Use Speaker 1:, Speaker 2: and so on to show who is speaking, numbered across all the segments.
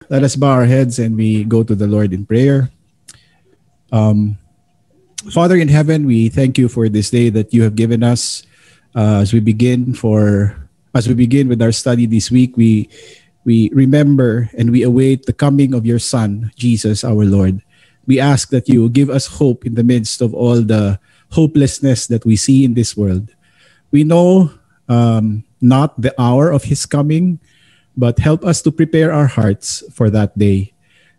Speaker 1: Let us bow our heads and we go to the Lord in prayer. Father in heaven, we thank you for this day that you have given us. As we begin with our study this week, we remember and we await the coming of your Son, Jesus our Lord. We ask that you give us hope in the midst of all the hopelessness that we see in this world. We know not the hour of his coming, but help us to prepare our hearts for that day.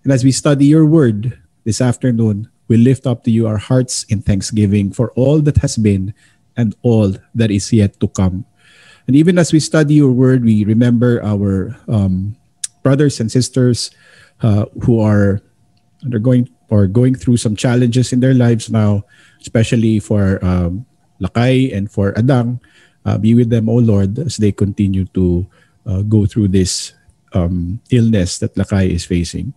Speaker 1: And as we study your word this afternoon, we lift up to you our hearts in thanksgiving for all that has been and all that is yet to come. And even as we study your word, we remember our brothers and sisters who are undergoing or going through some challenges in their lives now, especially for Lakay and for Adang. Be with them, O Lord, as they continue to go through this illness that Lakay is facing.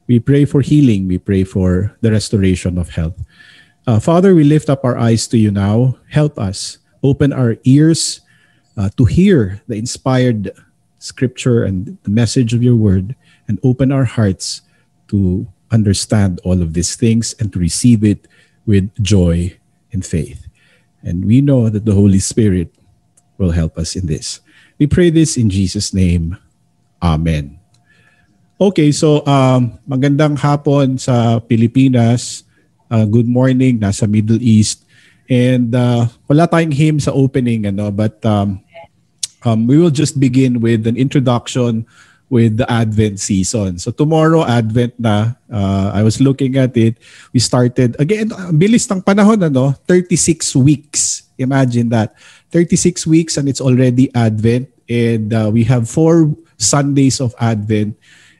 Speaker 1: We pray for healing. We pray for the restoration of health. Father, we lift up our eyes to you now. Help us. Open our ears to hear the inspired scripture and the message of your word, and open our hearts to understand all of these things and to receive it with joy and faith. And we know that the Holy Spirit will help us in this. We pray this in Jesus' name. Amen. Okay, so magandang hapon sa Pilipinas. Good morning, nasa Middle East. And wala tayong hymn sa opening, but we will just begin with an introduction with the Advent season. So tomorrow, Advent na. I was looking at it. We started, again, bilis ng panahon, 36 weeks. Imagine that. 36 weeks and it's already Advent. And we have 4 Sundays of Advent.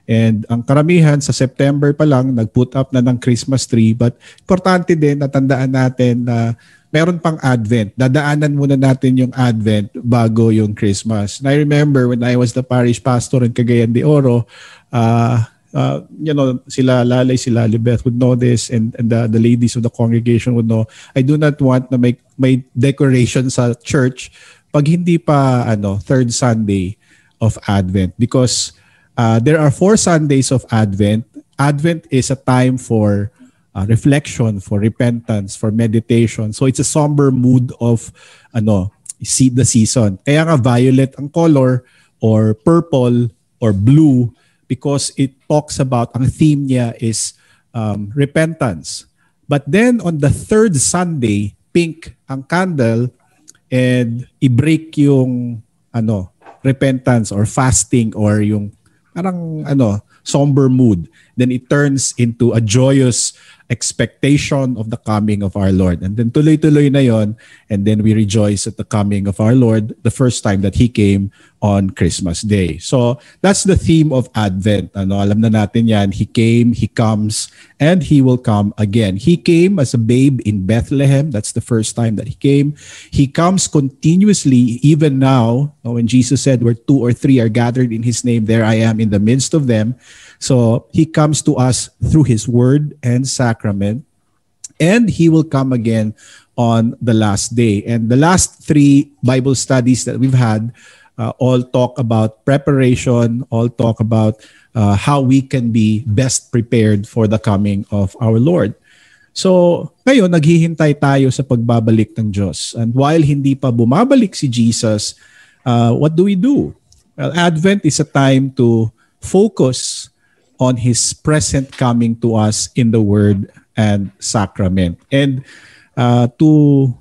Speaker 1: And ang karamihan sa September pa lang, nag-put up na ng Christmas tree. But importante din, natandaan natin na meron pang Advent. Dadaanan muna natin yung Advent bago yung Christmas. And I remember when I was the parish pastor in Cagayan de Oro, sila Lalay, sila Libeth would know this, and the ladies of the congregation would know. I do not want na may decoration sa church pag hindi pa third Sunday of Advent, because there are 4 Sundays of Advent. Advent is a time for reflection, for repentance, for meditation. So it's a somber mood of the season. Kaya nga violet ang color, or purple or blue, because it talks about, ang theme niya is repentance. But then on the 3rd Sunday, pink ang candle, and i-break yung repentance or fasting, or yung parang somber mood. Then it turns into a joyous expectation of the coming of our Lord. And then tuloy-tuloy na yon, and then we rejoice at the coming of our Lord the first time that He came on Christmas Day. So that's the theme of Advent. Alam na natin yan. He came, He comes, and He will come again. He came as a babe in Bethlehem. That's the first time that He came. He comes continuously, even now. When Jesus said, where 2 or 3 are gathered in His name, there I am in the midst of them. So He comes to us through His word and sacrament, and He will come again on the last day. And the last 3 Bible studies that we've had all talk about preparation, all talk about how we can be best prepared for the coming of our Lord. So ngayon, naghihintay tayo sa pagbabalik ng Diyos. And while hindi pa bumabalik si Jesus, what do we do? Well, Advent is a time to focus on His present coming to us in the Word and Sacrament, and to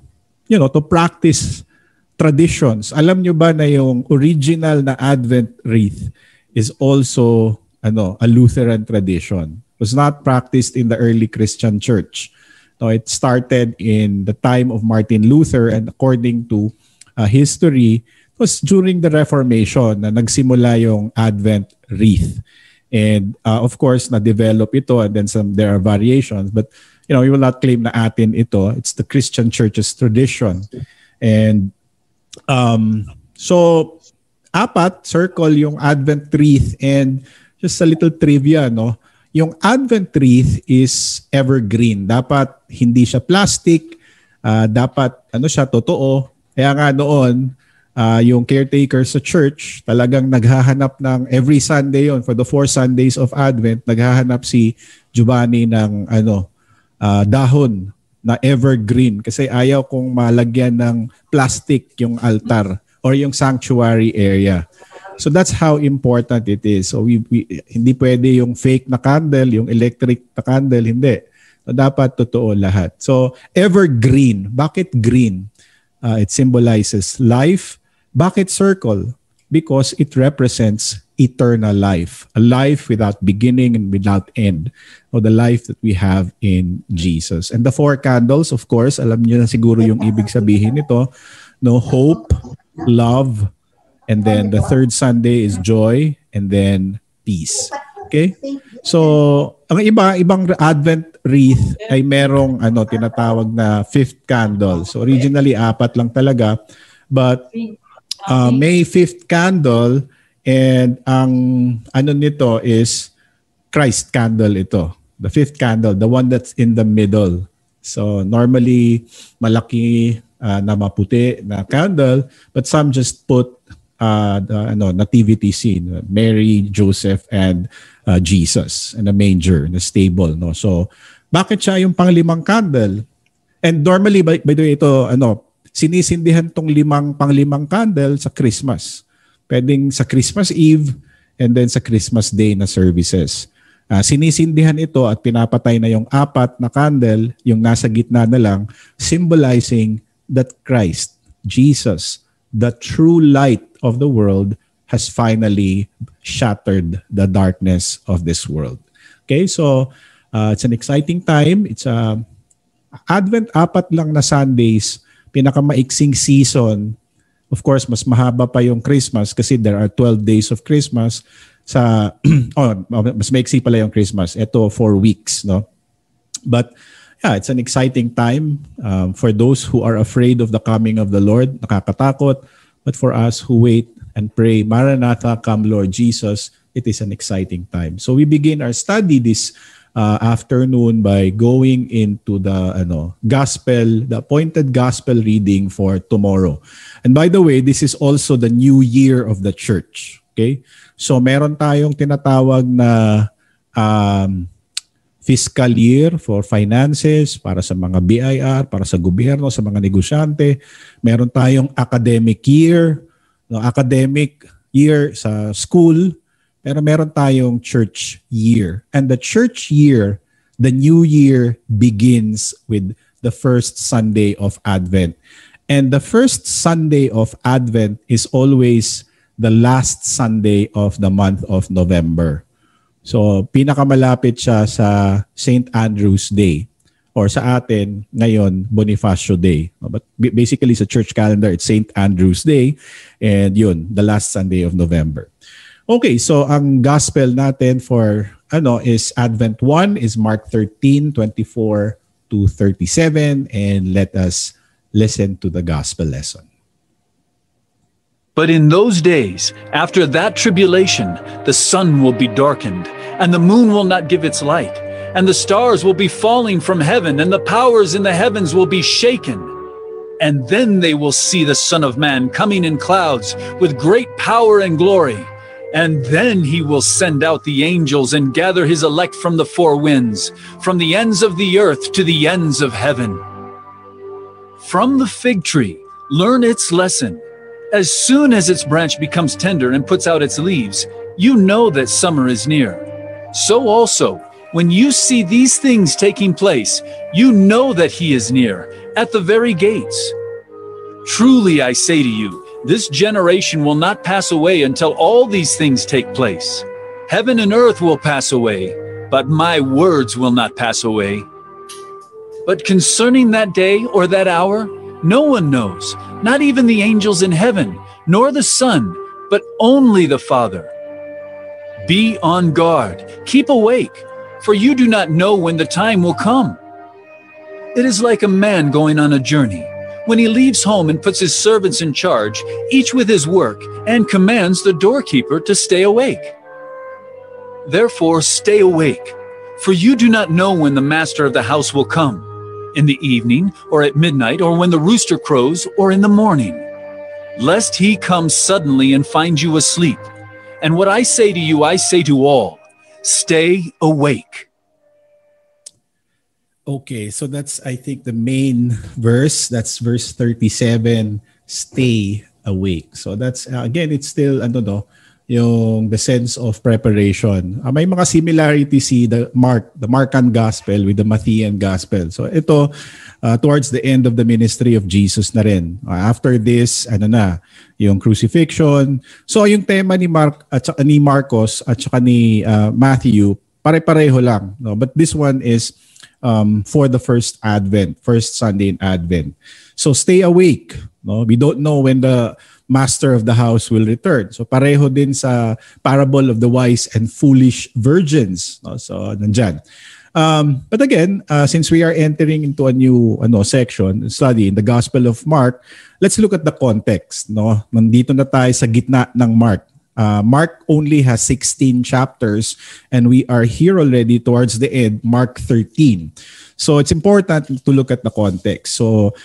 Speaker 1: practice traditions. Alam nyo ba na yung original na Advent wreath is also a Lutheran tradition? It was not practiced in the early Christian church. No, it started in the time of Martin Luther, and according to history, it was during the Reformation na nagsimula yung Advent wreath. And of course, na-develop ito, and then there are variations. But we will not claim na atin ito. It's the Christian church's tradition. And so, 4 circle yung Advent wreath. And just a little trivia, yung Advent wreath is evergreen. Dapat hindi siya plastic. Dapat siya totoo. Kaya nga noon, yung caretaker sa church, talagang naghahanap ng every Sunday yon for the 4 Sundays of Advent, naghahanap si Giovanni ng dahon na evergreen kasi ayaw kong malagyan ng plastic yung altar or yung sanctuary area. So that's how important it is. So we hindi pwede yung fake na candle, yung electric na candle, hindi. So dapat totoo lahat. So evergreen. Bakit green? It symbolizes life. Bakit circle? Because it represents eternal life. A life without beginning and without end. O the life that we have in Jesus. And the 4 candles, of course, alam niyo na siguro yung ibig sabihin nito. No, hope, love, and then the 3rd Sunday is joy, and then peace. Okay? So, ang ibang Advent wreath ay merong tinatawag na 5th candle. So, originally 4 lang talaga. But may 5th candle and ang nito is Christ candle ito. The 5th candle, the one that's in the middle. So, normally malaki na maputi na candle, but some just put the nativity scene, Mary, Joseph, and Jesus in a manger, in a stable. No? So, bakit siya yung pang-5 candle? And normally, by the way, ito, sinisindihan tong pang-5 candle sa Christmas. Pwedeng sa Christmas Eve and then sa Christmas Day na services. Sinisindihan ito at pinapatay na yung 4 na candle, yung nasa gitna na lang, symbolizing that Christ, Jesus, the true light of the world, has finally shattered the darkness of this world. Okay, so it's an exciting time. It's Advent 4 lang na Sundays, pinakamaiksing season. Of course, mas mahaba pa yung Christmas kasi there are 12 days of Christmas. Mas maiksi pala yung Christmas. Ito 4 weeks, no? But yeah, it's an exciting time for those who are afraid of the coming of the Lord. Nakakatakot. But for us who wait and pray, Maranatha, come Lord Jesus, it is an exciting time. So we begin our study this afternoon by going into the gospel, the appointed gospel reading for tomorrow. And by the way, this is also the new year of the church. Okay? So meron tayong tinatawag na fiscal year for finances, para sa mga BIR, para sa gobyerno, sa mga negosyante. Meron tayong academic year, academic year sa school, pero meron tayong church year. And the church year, the new year begins with the first Sunday of Advent. And the first Sunday of Advent is always the last Sunday of the month of November. So, pinakamalapit siya sa St. Andrew's Day. Or sa atin, ngayon, Bonifacio Day. But basically, sa church calendar, it's St. Andrew's Day. And yun, the last Sunday of November. Okay, so ang gospel natin for is Advent 1 is Mark 13:24 to 37. And let us listen to the gospel lesson.
Speaker 2: But in those days, after that tribulation, the sun will be darkened, and the moon will not give its light, and the stars will be falling from heaven, and the powers in the heavens will be shaken. And then they will see the Son of Man coming in clouds with great power and glory. And then he will send out the angels and gather his elect from the 4 winds, from the ends of the earth to the ends of heaven. From the fig tree, learn its lesson. As soon as its branch becomes tender and puts out its leaves, you know that summer is near. So also, when you see these things taking place, you know that he is near, at the very gates. Truly I say to you, this generation will not pass away until all these things take place. Heaven and earth will pass away, but my words will not pass away. But concerning that day or that hour, no one knows, not even the angels in heaven, nor the Son, but only the Father. Be on guard, keep awake, for you do not know when the time will come. It is like a man going on a journey, when he leaves home and puts his servants in charge, each with his work, and commands the doorkeeper to stay awake. Therefore stay awake, for you do not know when the master of the house will come, in the evening, or at midnight, or when the rooster crows, or in the morning. lest he come suddenly and find you asleep. And what I say to you, I say to all, stay awake.
Speaker 1: Okay, so that's, I think, the main verse. That's verse 37, stay awake. So that's, again, it's still, yung the sense of preparation. May mga similarity si the Markan Gospel with the Matthean Gospel. So ito, towards the end of the ministry of Jesus na rin. After this, yung crucifixion. So yung tema ni Marcos at saka ni Matthew, pare-pareho lang. No? But this one is for the first Sunday in Advent. So stay awake. No? We don't know when the master of the house will return. So pareho din sa parable of the wise and foolish virgins. No? So nandyan. But again, since we are entering into a new section, study in the Gospel of Mark, let's look at the context. No? Nandito na tayo sa gitna ng Mark. Mark only has 16 chapters and we are here already towards the end, Mark 13. So it's important to look at the context. So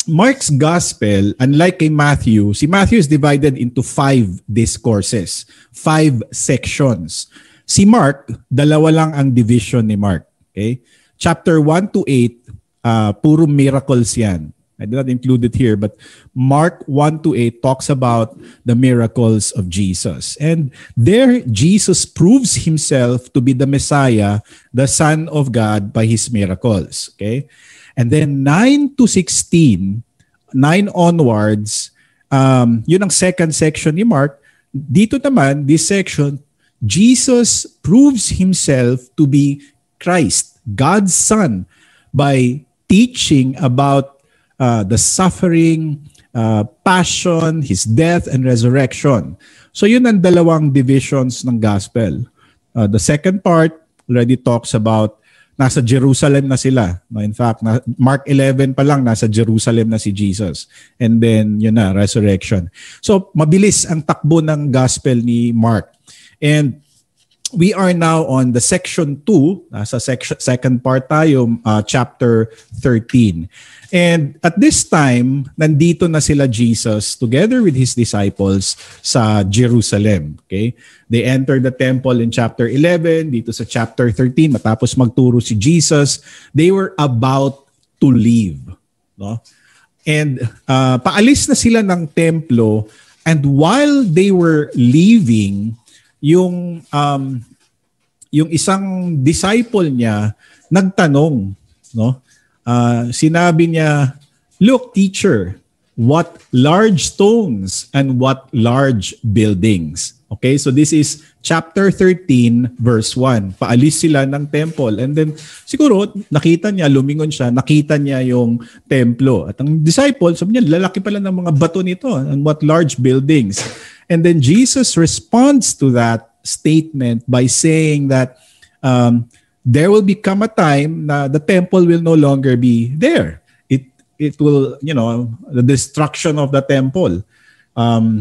Speaker 1: Mark's gospel, unlike kay Matthew, si Matthew is divided into 5 discourses, 5 sections. Si Mark, 2 lang ang division ni Mark. Okay? Chapter 1 to 8, puro miracles yan. I did not include it here, but Mark 1 to 8 talks about the miracles of Jesus. And there, Jesus proves himself to be the Messiah, the Son of God, by his miracles. Okay? And then 9 to 16, 9 onwards, yun ang second section ni Mark. Dito naman, this section, Jesus proves himself to be Christ, God's Son, by teaching about the suffering, passion, his death, and resurrection. So yun ang dalawang divisions ng gospel. The second part already talks about nasa Jerusalem na sila. No, in fact, Mark 11 pa lang, nasa Jerusalem na si Jesus. And then, yun na, resurrection. So, mabilis ang takbo ng gospel ni Mark. And we are now on the section 2. Nasa second part tayo, chapter 13. And at this time, nandito na sila Jesus together with his disciples sa Jerusalem. Okay? They enter the temple in chapter 11. Dito sa chapter 13, matapos magturo si Jesus, they were about to leave. No? And paalis na sila ng templo. And while they were leaving, yung isang disciple niya nagtanong, no? Sinabi niya, "Look, teacher, what large stones and what large buildings." Okay, so this is chapter 13 verse 1. Paalis sila ng temple and then siguro nakita niya, lumingon siya, nakita niya yung templo. At ang disciple, sabi niya, lalaki pala ng mga bato nito and what large buildings. And then Jesus responds to that statement by saying that there will become a time na the temple will no longer be there. It will, the destruction of the temple.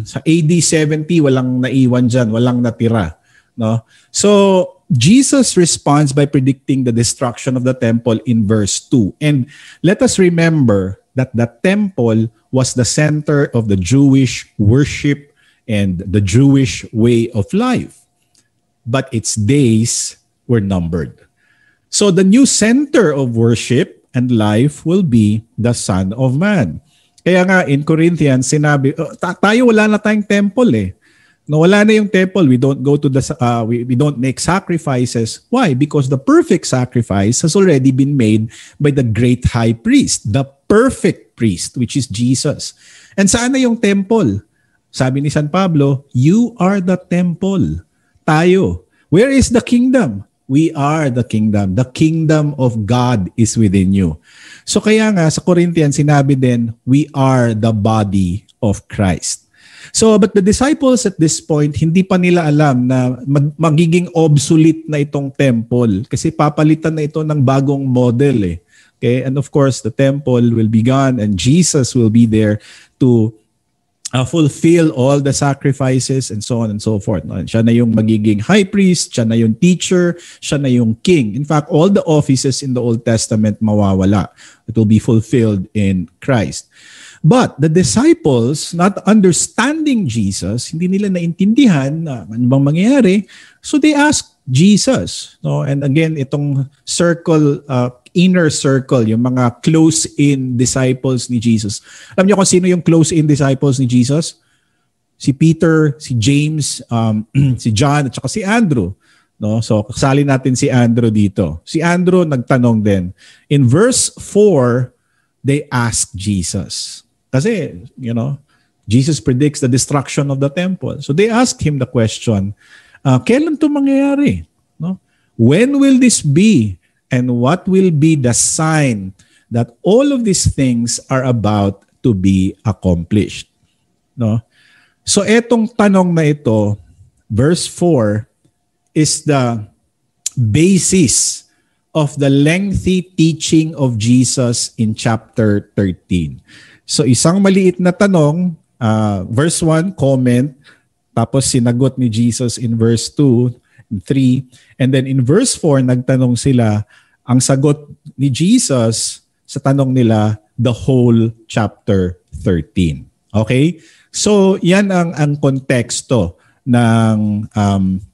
Speaker 1: Sa AD 70, walang naiwan dyan, walang natira. No? So, Jesus responds by predicting the destruction of the temple in verse 2. And let us remember that the temple was the center of the Jewish worship and the Jewish way of life. But its days were numbered. So the new center of worship and life will be the Son of Man. Kaya nga in Corinthians, sinabi, tayo wala na tayong temple eh. No, wala na yung temple. We don't go to we don't make sacrifices. Why? Because the perfect sacrifice has already been made by the great high priest, the perfect priest, which is Jesus. And saan na yung temple? Sabi ni San Pablo, you are the temple. Tayo. Where is the kingdom? We are the kingdom. The kingdom of God is within you. So kaya nga sa Corinthians sinabi din, we are the body of Christ. So but the disciples at this point, hindi pa nila alam na magiging obsolete na itong temple kasi papalitan na ito ng bagong model eh. Okay? And of course, the temple will be gone and Jesus will be there to fulfill all the sacrifices and so on and so forth. Siya na yung magiging high priest, siya na yung teacher, siya na yung king. In fact, all the offices in the Old Testament mawawala. It will be fulfilled in Christ. But the disciples, not understanding Jesus, hindi nila naintindihan na ano bang mangyayari, so they asked Jesus. No? And again, itong circle, inner circle, yung mga close-in disciples ni Jesus. Alam niyo kung sino yung close-in disciples ni Jesus? Si Peter, si James, si John, at saka si Andrew. No? So, kasali natin si Andrew dito. Si Andrew nagtanong din. In verse 4, they asked Jesus. Kasi, Jesus predicts the destruction of the temple. So they asked him the question, kailan ito mangyayari? No? When will this be? And what will be the sign that all of these things are about to be accomplished? No? So etong tanong na ito, verse 4, is the basis of the lengthy teaching of Jesus in chapter 13. So isang maliit na tanong, verse 1, comment, tapos sinagot ni Jesus in verse 2 and 3, and then in verse 4, nagtanong sila, ang sagot ni Jesus sa tanong nila, the whole chapter 13. Okay? So yan ang konteksto ng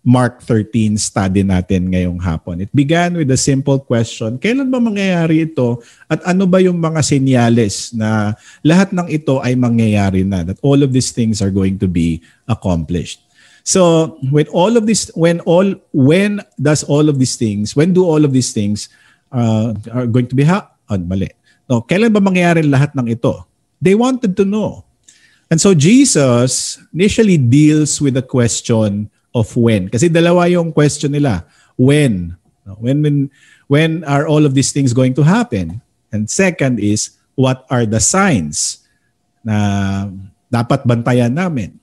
Speaker 1: Mark 13 study natin ngayong hapon. It began with a simple question, kailan ba mangyayari ito at ano ba yung mga senyales na lahat ng ito ay mangyayari na, that all of these things are going to be accomplished. So when do all of these things are going to be mali. No, kailan ba mangyayari lahat ng ito? They wanted to know. And so Jesus initially deals with the question of when. Kasi dalawa yung question nila. When? When are all of these things going to happen? And second is, what are the signs na dapat bantayan namin?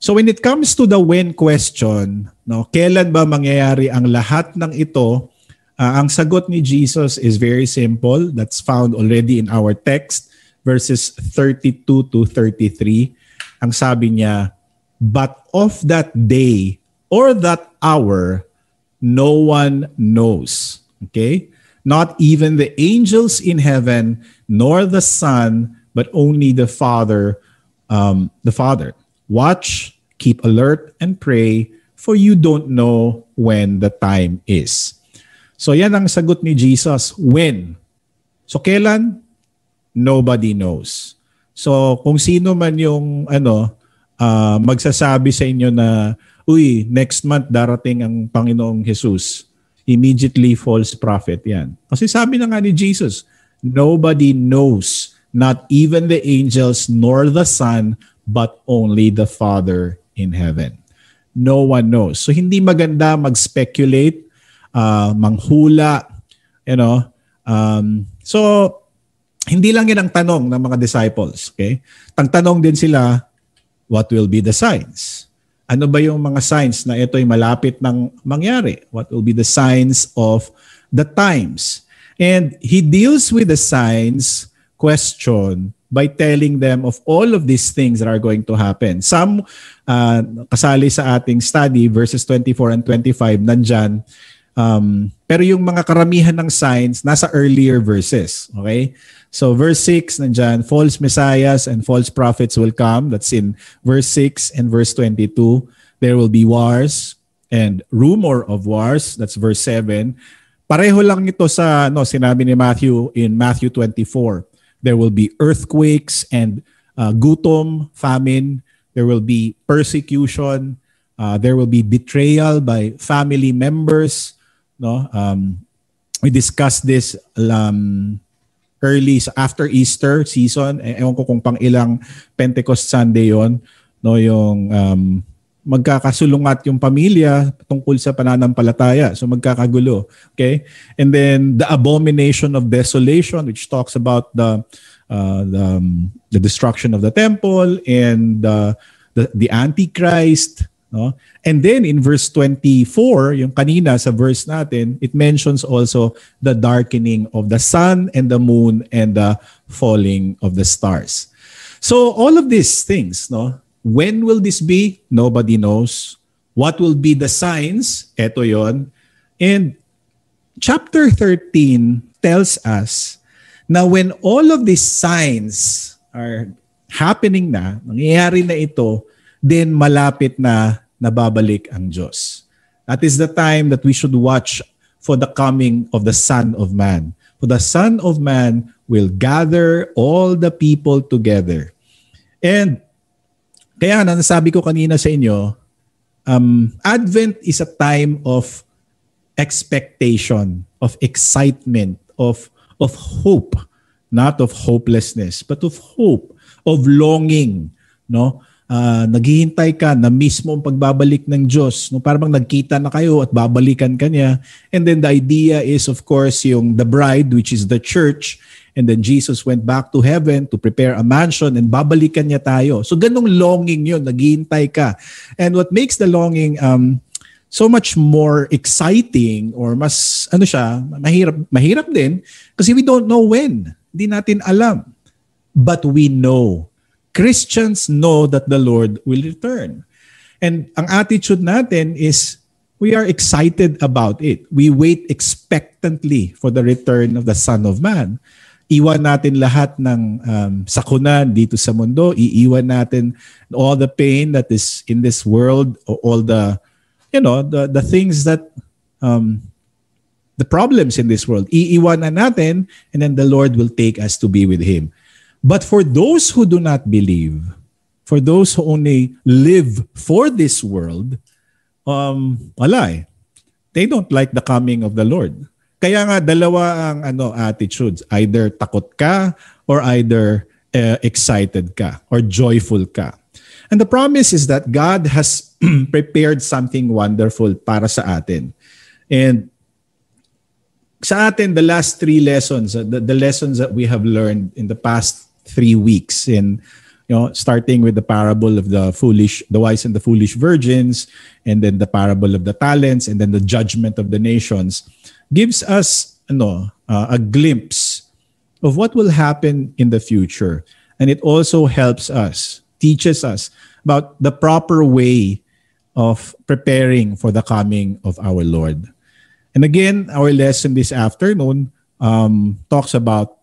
Speaker 1: So when it comes to the when question, kailan ba mangyayari ang lahat ng ito? Ang sagot ni Jesus is very simple. That's found already in our text. Verses 32 to 33, ang sabi niya, but of that day or that hour, no one knows. Okay? Not even the angels in heaven, nor the Son, but only the Father. Watch, keep alert, and pray, for you don't know when the time is. So yan ang sagot ni Jesus. When? So kailan? Nobody knows. So kung sino man yung magsasabi sa inyo na, uy, next month darating ang Panginoong Jesus, immediately false prophet yan. Kasi sabi na nga ni Jesus, nobody knows, not even the angels nor the Son, but only the Father in heaven. No one knows. So hindi maganda mag-speculate, manghula, so hindi lang yan ang tanong ng mga disciples. Okay? Tanong din sila, what will be the signs? Ano ba yung mga signs na ito ay malapit ng mangyari? What will be the signs of the times? And he deals with the signs question by telling them of all of these things that are going to happen. Some, kasali sa ating study, verses 24 and 25, nandyan. Pero yung mga karamihan ng signs, nasa earlier verses. Okay? So verse 6, nandyan, false messiahs and false prophets will come. That's in verse 6 and verse 22. There will be wars and rumor of wars. That's verse 7. Pareho lang ito sa sinabi ni Matthew in Matthew 24. There will be earthquakes and gutom, famine. There will be persecution. There will be betrayal by family members. We discussed this early after Easter season. Ewan ko kung pang ilang Pentecost Sunday yon, yung magkakasulungat yung pamilya tungkol sa pananampalataya. So magkakagulo. Okay? And then the abomination of desolation, which talks about the destruction of the temple and the Antichrist. No? And then in verse 24, yung kanina sa verse natin, it mentions also the darkening of the sun and the moon and the falling of the stars. So all of these things, when will this be? Nobody knows. What will be the signs? Eto yon. And chapter 13 tells us na when all of these signs are happening na, nangyayari na ito, then malapit na nababalik ang Diyos. That is the time that we should watch for the coming of the Son of Man. For the Son of Man will gather all the people together. And kaya nasabi ko kanina sa inyo, Advent is a time of expectation, of excitement, of hope, not of hopelessness, but of hope, of longing, no? Naghihintay ka na mismo ang pagbabalik ng Diyos. No? Parang nagkita na kayo at babalikan ka niya. And then the idea is, of course, yung the bride, which is the church. And then Jesus went back to heaven to prepare a mansion and babalikan niya tayo. So ganong longing yun, naghihintay ka. And what makes the longing so much more exciting or mas, mahirap din kasi we don't know when. Hindi natin alam. But we know. Christians know that the Lord will return. And ang attitude natin is we are excited about it. We wait expectantly for the return of the Son of Man. Iwan natin lahat ng sakunan dito sa mundo. Iiwan natin all the pain that is in this world, all the, the things that, the problems in this world. Iiwanan natin, and then the Lord will take us to be with Him. But for those who do not believe, for those who only live for this world, wala eh. They don't like the coming of the Lord. Kaya nga dalawa ang attitudes, either takot ka or either excited ka or joyful ka. And the promise is that God has prepared something wonderful para sa atin. And sa atin, the last 3 lessons, the lessons that we have learned in the past 3 weeks, in starting with the parable of the wise and the foolish virgins, and then the parable of the talents, and then the judgment of the nations, gives us a glimpse of what will happen in the future. And it also helps us, teaches us about the proper way of preparing for the coming of our Lord. And again, our lesson this afternoon talks about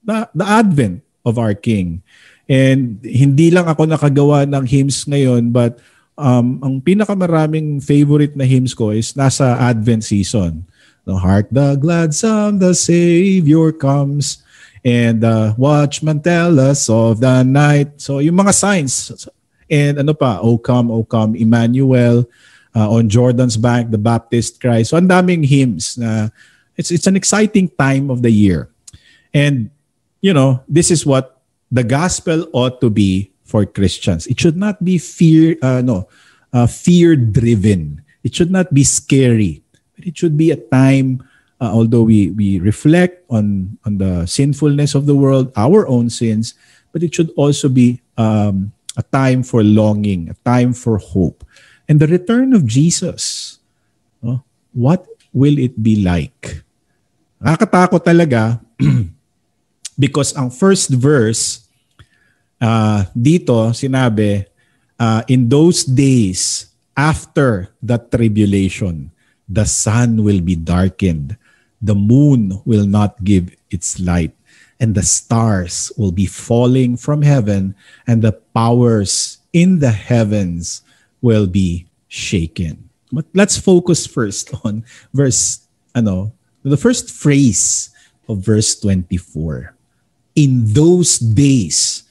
Speaker 1: the advent of our King. And hindi lang ako nakagawa ng hymns ngayon, but ang pinakamaraming favorite na hymns ko is nasa Advent season. Hark the glad sound, the Savior comes, and the watchman tell us of the night. So yung mga signs, and O come, Emmanuel, on Jordan's bank, the Baptist cry. So ang daming hymns na it's an exciting time of the year. And this is what the gospel ought to be for Christians. It should not be fear-driven. It should not be scary. But it should be a time, although we reflect on the sinfulness of the world, our own sins, but it should also be a time for longing, a time for hope. And the return of Jesus, what will it be like? Nakakatakot talaga because ang first verse dito sinabi, in those days after the tribulation, the sun will be darkened, the moon will not give its light, and the stars will be falling from heaven, and the powers in the heavens will be shaken. But let's focus first on the first phrase of verse 24. In those days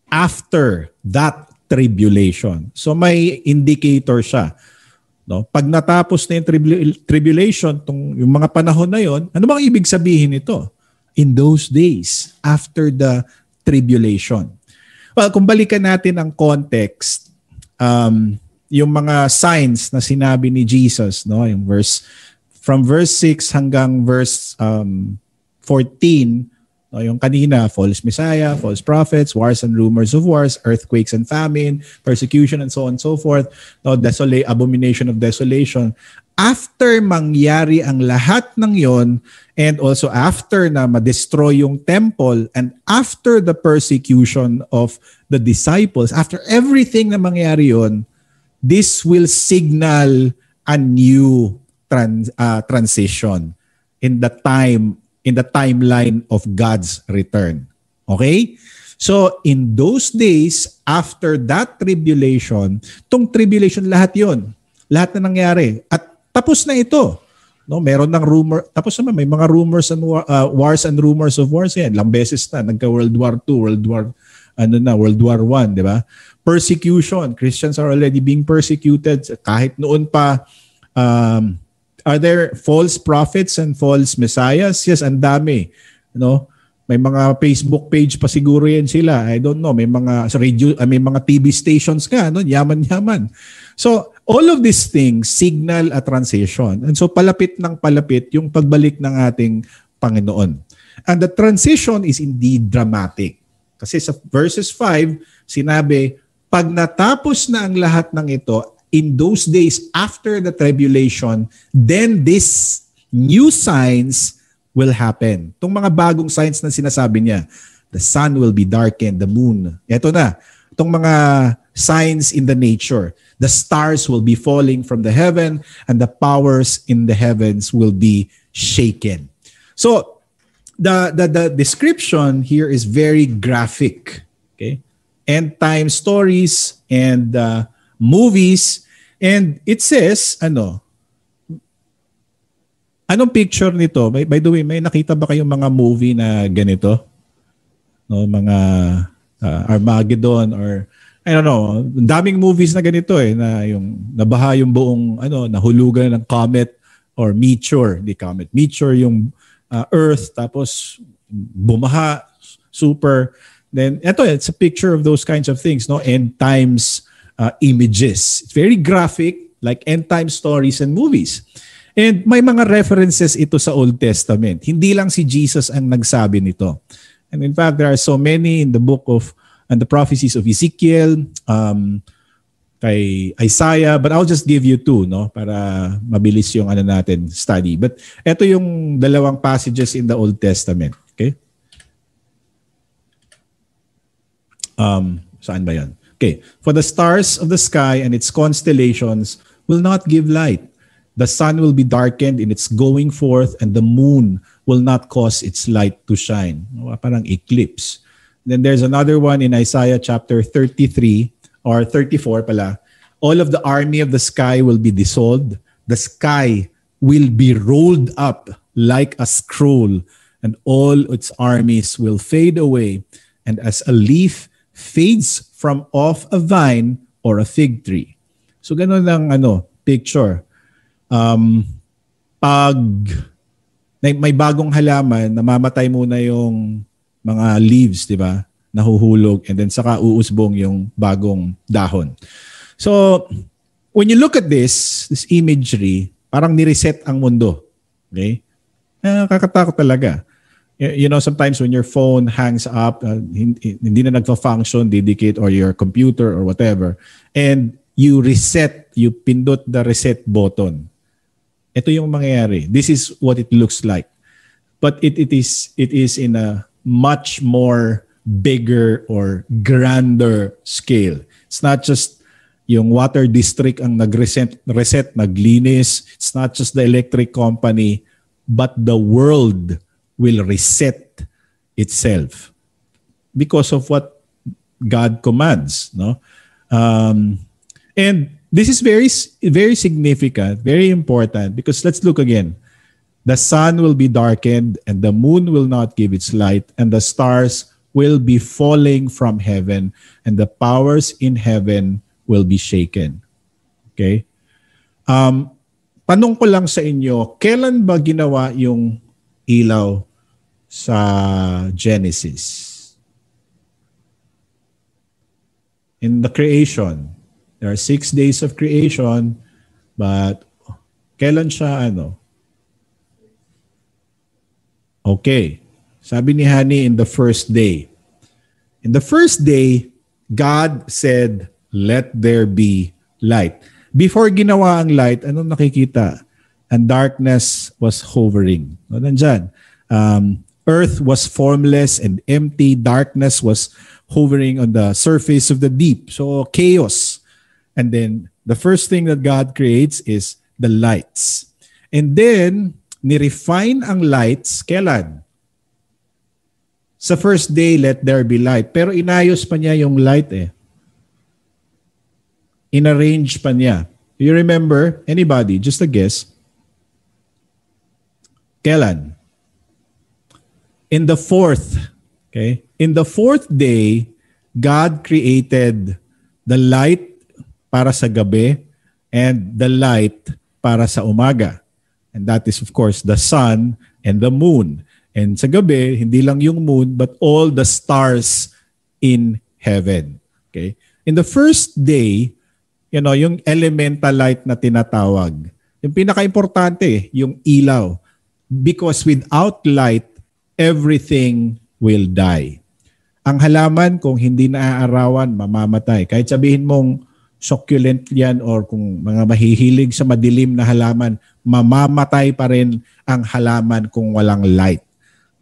Speaker 1: after that tribulation. So may indicator siya. Pag natapos na yung tribulation, yung mga panahon na yon, ano bang ibig sabihin nito? In those days after the tribulation. Well, kung balikan natin ang context, yung mga signs na sinabi ni Jesus, yung from verse 6 hanggang verse 14, yung kanina, false messiah, false prophets, wars and rumors of wars, earthquakes and famine, persecution and so on and so forth, abomination of desolation. After mangyari ang lahat ng yon, and also after na ma-destroy yung temple, and after the persecution of the disciples, after everything na mangyari yon, this will signal a new transition in the timeline of God's return. Okay? So, in those days, after that tribulation, tong tribulation, lahat yon, lahat na nangyari. At tapos na ito. No, meron ng rumor, tapos naman may mga rumors and wars and rumors of wars yan. Ilang beses na nagka World War II, World War I, di ba? Persecution. Christians are already being persecuted. Kahit noon pa, are there false prophets and false messiahs? Yes, ang dami. No? May mga Facebook page pa siguro yan sila. I don't know. May mga radio, may mga TV stations ka, no? Yaman-yaman. So, all of these things signal a transition. And so palapit ng palapit yung pagbalik ng ating Panginoon. And the transition is indeed dramatic. Kasi sa verses 5, sinabi, pag natapos na ang lahat ng ito, in those days after the tribulation, then these new signs will happen. Itong mga bagong signs na sinasabi niya, the sun will be darkened, the moon. Ito na, itong mga signs in the nature. The stars will be falling from the heaven and the powers in the heavens will be shaken. So, the description here is very graphic. Okay? End time stories and movies. And it says, anong picture nito? By the way, may nakita ba kayong mga movie na ganito? No, mga Armageddon or I don't know, daming movies na ganito na yung nabaha yung buong nahulugan ng comet or meteor, meteor yung earth tapos bumaha super. Then it's a picture of those kinds of things, no? End times images. It's very graphic, like end time stories and movies. And may mga references ito sa Old Testament. Hindi lang si Jesus ang nagsabi nito. And in fact, there are so many in the book of and the prophecies of Ezekiel, kay Isaiah, but I'll just give you two, no, para mabilis yung natin study. But ito yung dalawang passages in the Old Testament, okay? Saan ba yan? Okay, for the stars of the sky and its constellations will not give light. The sun will be darkened in its going forth, and the moon will not cause its light to shine. Parang eclipse. Then there's another one in Isaiah chapter 33 or 34 pala. All of the army of the sky will be dissolved. The sky will be rolled up like a scroll, and all its armies will fade away. And as a leaf fades from off a vine or a fig tree. So ganun lang picture. Pag may bagong halaman, namamatay muna yung mga leaves, di ba? Nahuhulog and then saka uusbong yung bagong dahon. So, when you look at this imagery, parang ni-reset ang mundo. Okay? Nakakatakot talaga. You know, sometimes when your phone hangs up, hindi na nagfa-function, dedicate or your computer or whatever, and you reset, you pindot the reset button. Ito yung mangyayari. This is what it looks like. But it is in a much more bigger or grander scale. It's not just yung water district ang nag-reset, naglinis. It's not just the electric company, but the world will reset itself because of what God commands. No? And this is very, very significant, very important because let's look again. The sun will be darkened and the moon will not give its light and the stars will be falling from heaven and the powers in heaven will be shaken. Okay? Tanong ko lang sa inyo, kailan ba ginawa yung ilaw sa Genesis? In the creation. There are 6 days of creation, but kailan siya Okay. Sabi ni Hani, in the first day. In the first day, God said, let there be light. Before ginawa ang light, anong nakikita? And darkness was hovering. Nandyan. Earth was formless and empty. Darkness was hovering on the surface of the deep. So chaos. And then the first thing that God creates is the lights. And then, ni-refine ang lights, kailan? Sa first day, let there be light. Pero inayos pa niya yung light eh. Inarrange pa niya. You remember? Anybody? Just a guess. Kailan? In the fourth day, God created the light para sa gabi and the light para sa umaga. And that is of course the sun and the moon. And sa gabi, hindi lang yung moon, but all the stars in heaven. Okay? In the first day, yung elemental light na tinatawag, yung pinaka-importante, yung ilaw. Because without light, everything will die. Ang halaman, kung hindi naaarawan, mamamatay. Kahit sabihin mong succulent yan or kung mga mahihilig sa madilim na halaman, mamamatay pa rin ang halaman kung walang light.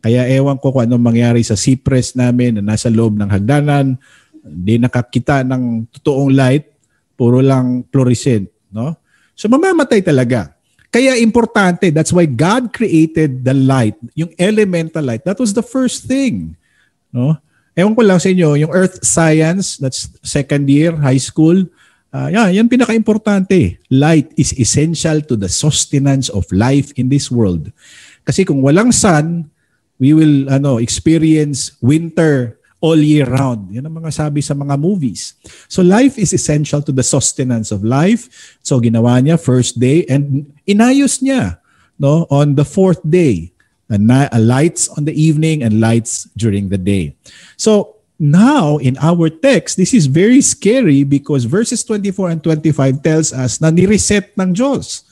Speaker 1: Kaya ewan ko kung anong mangyari sa cypress namin na nasa loob ng hagdanan, hindi nakakita ng totoong light, puro lang fluorescent, no? So mamamatay talaga. Kaya importante, that's why God created the light, yung elemental light. That was the first thing, no? Ewan ko lang sa inyo, yung earth science, that's second year, high school, yan pinaka-importante. Light is essential to the sustenance of life in this world. Kasi kung walang sun, we will experience winter all year round. Yan ang mga sabi sa mga movies. So life is essential to the sustenance of life. So ginawa niya first day and inayos niya on the fourth day. Lights on the evening and lights during the day. So now in our text, this is very scary because verses 24 and 25 tells us na nireset ng Diyos.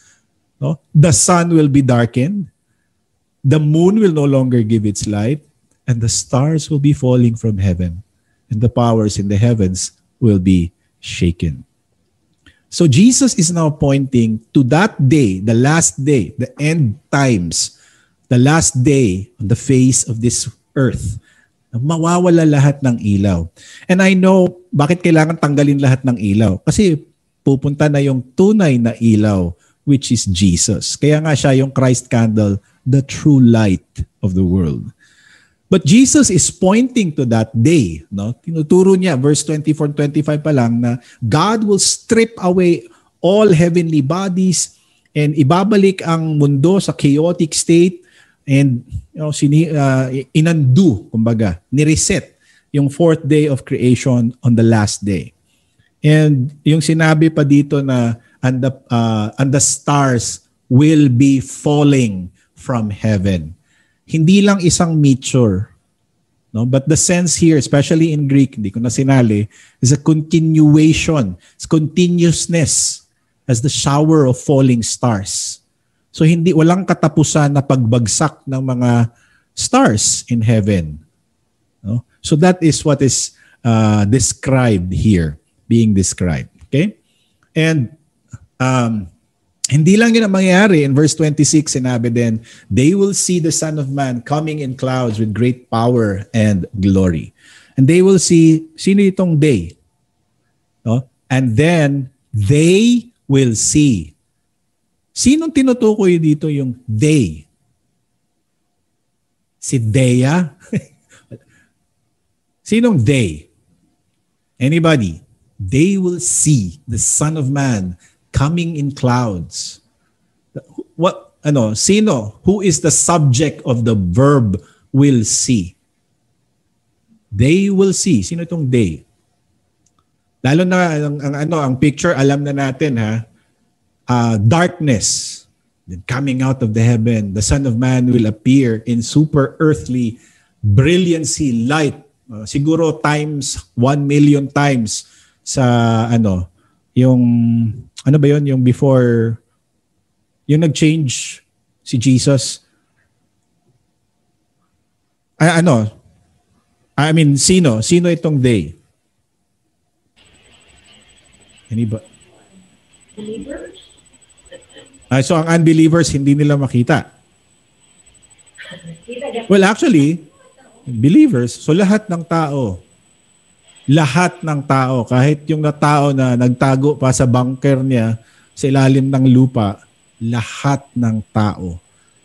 Speaker 1: No? The sun will be darkened. The moon will no longer give its light, and the stars will be falling from heaven, and the powers in the heavens will be shaken. So Jesus is now pointing to that day, the last day, the end times, the last day on the face of this earth. Mawawala lahat ng ilaw. And I know bakit kailangan tanggalin lahat ng ilaw. Kasi pupunta na yung tunay na ilaw, which is Jesus. Kaya nga siya yung Christ candle, the true light of the world. But Jesus is pointing to that day. No? Tinuturo niya, verse 24-25 pa lang, na God will strip away all heavenly bodies and ibabalik ang mundo sa chaotic state and inundo, kumbaga, nireset yung fourth day of creation on the last day. And yung sinabi pa dito na and the stars will be falling from heaven. Hindi lang isang meteor, no? But the sense here, especially in Greek, hindi ko na sinali, is a continuation, it's continuousness as the shower of falling stars. So walang katapusan na pagbagsak ng mga stars in heaven. No? So that is what is described here, being described. Okay? And hindi lang yun ang mangyayari. In verse 26, sinabi din, they will see the Son of Man coming in clouds with great power and glory. And they will see, sino itong they? No? And then, they will see. Sinong tinutukoy dito yung they? Si Dea? Sinong they? Anybody? They will see the Son of Man coming in clouds. Sino? Who is the subject of the verb will see? They will see. Sino itong they? Lalo na ang picture, alam na natin darkness. Then coming out of the heaven, the Son of Man will appear in super earthly brilliancy, light. Siguro times 1 million times sa yung ano ba yun? Yung before, yung nag-change si Jesus. Sino? Sino itong they? Anybody?
Speaker 3: Believers?
Speaker 1: So ang unbelievers, hindi nila makita. Well, actually, believers, so lahat ng tao, kahit yung tao na nagtago pa sa bunker niya sa ilalim ng lupa, lahat ng tao,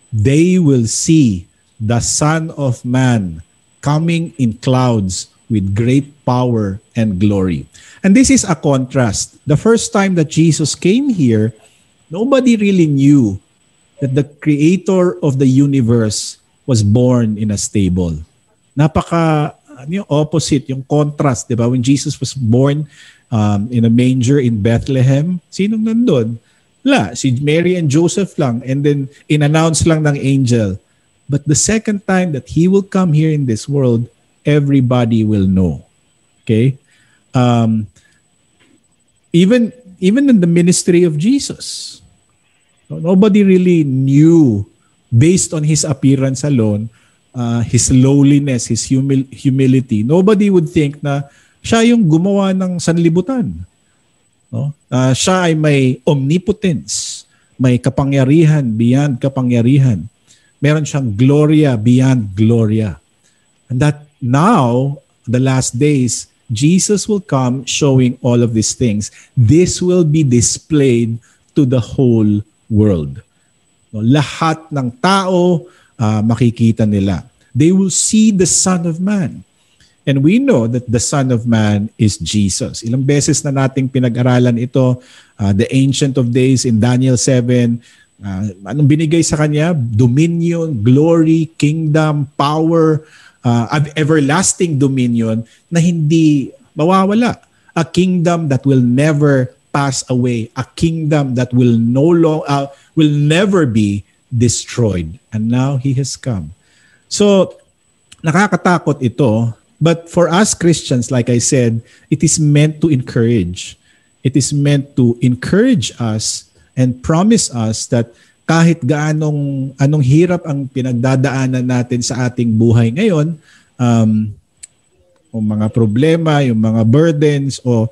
Speaker 1: they will see the Son of Man coming in clouds with great power and glory. And this is a contrast. The first time that Jesus came here, nobody really knew that the creator of the universe was born in a stable. Yung opposite, yung contrast, di ba? When Jesus was born in a manger in Bethlehem, sinong nandun? Wala, si Mary and Joseph lang, and then in-announce lang ng angel. But the second time that he will come here in this world, everybody will know. Okay? Even in the ministry of Jesus, nobody really knew, based on his appearance alone, his lowliness, his humility. Nobody would think na siya yung gumawa ng sanlibutan. No? Siya ay may omnipotence, may kapangyarihan beyond kapangyarihan. Meron siyang gloria beyond gloria. And that now, the last days, Jesus will come showing all of these things. This will be displayed to the whole world. No, lahat ng tao makikita nila. They will see the Son of Man. And we know that the Son of Man is Jesus. Ilang beses na nating pinag-aralan ito, the Ancient of Days in Daniel 7. Anong binigay sa kanya? Dominion, glory, kingdom, power, everlasting dominion na hindi mawawala. A kingdom that will never pass away. A kingdom that will never be destroyed. And now He has come. So, nakakatakot ito. But for us Christians, like I said, it is meant to encourage. It is meant to encourage us and promise us that kahit anong hirap ang pinagdadaanan natin sa ating buhay ngayon, yung mga problema, yung mga burdens o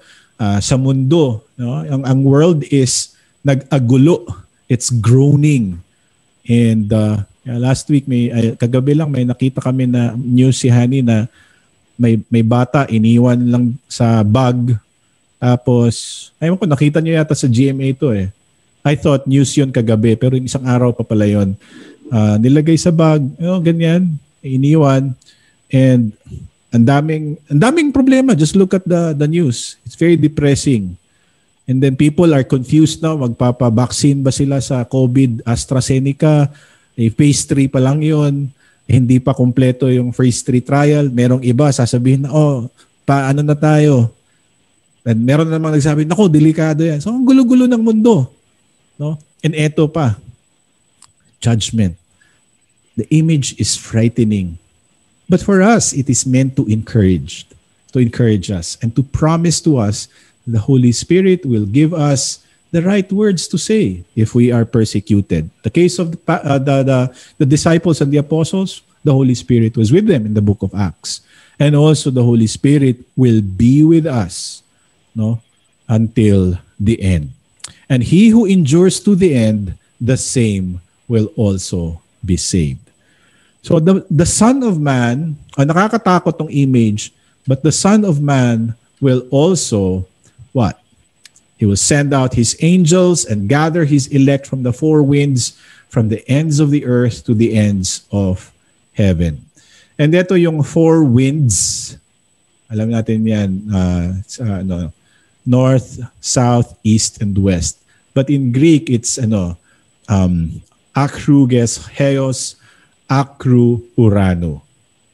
Speaker 1: sa mundo, no? Ang world is nag-agulo. It's groaning. And last week, kagabi lang may nakita kami na news si Hani na may bata iniwan lang sa bag. Tapos, ayun ko, nakita niyo yata sa GMA to eh. I thought news yun kagabi, pero isang araw pa pala yun. Nilagay sa bag, ganyan, iniwan. And ang daming problema. Just look at the news. It's very depressing. And then people are confused now. Magpapa-vaccine ba sila sa COVID, AstraZeneca? Phase 3 pa lang yun. Hindi pa kumpleto yung phase 3 trial. Merong iba sasabihin na, paano na tayo? And meron namang nagsabi, naku, delikado yan. So, ang gulo-gulo ng mundo. No? And eto pa, judgment. The image is frightening. But for us, it is meant to encourage us and to promise to us the Holy Spirit will give us the right words to say if we are persecuted. The case of the disciples and the apostles, the Holy Spirit was with them in the book of Acts. And also the Holy Spirit will be with us, no, until the end. And he who endures to the end, the same will also be saved. So the Son of Man, nakakatakot tong image, but the Son of Man will also, what? He will send out his angels and gather his elect from the four winds, from the ends of the earth to the ends of heaven. And ito yung four winds. Alam natin yan, north, south, east, and west. But in Greek, it's akruges heos, akru urano.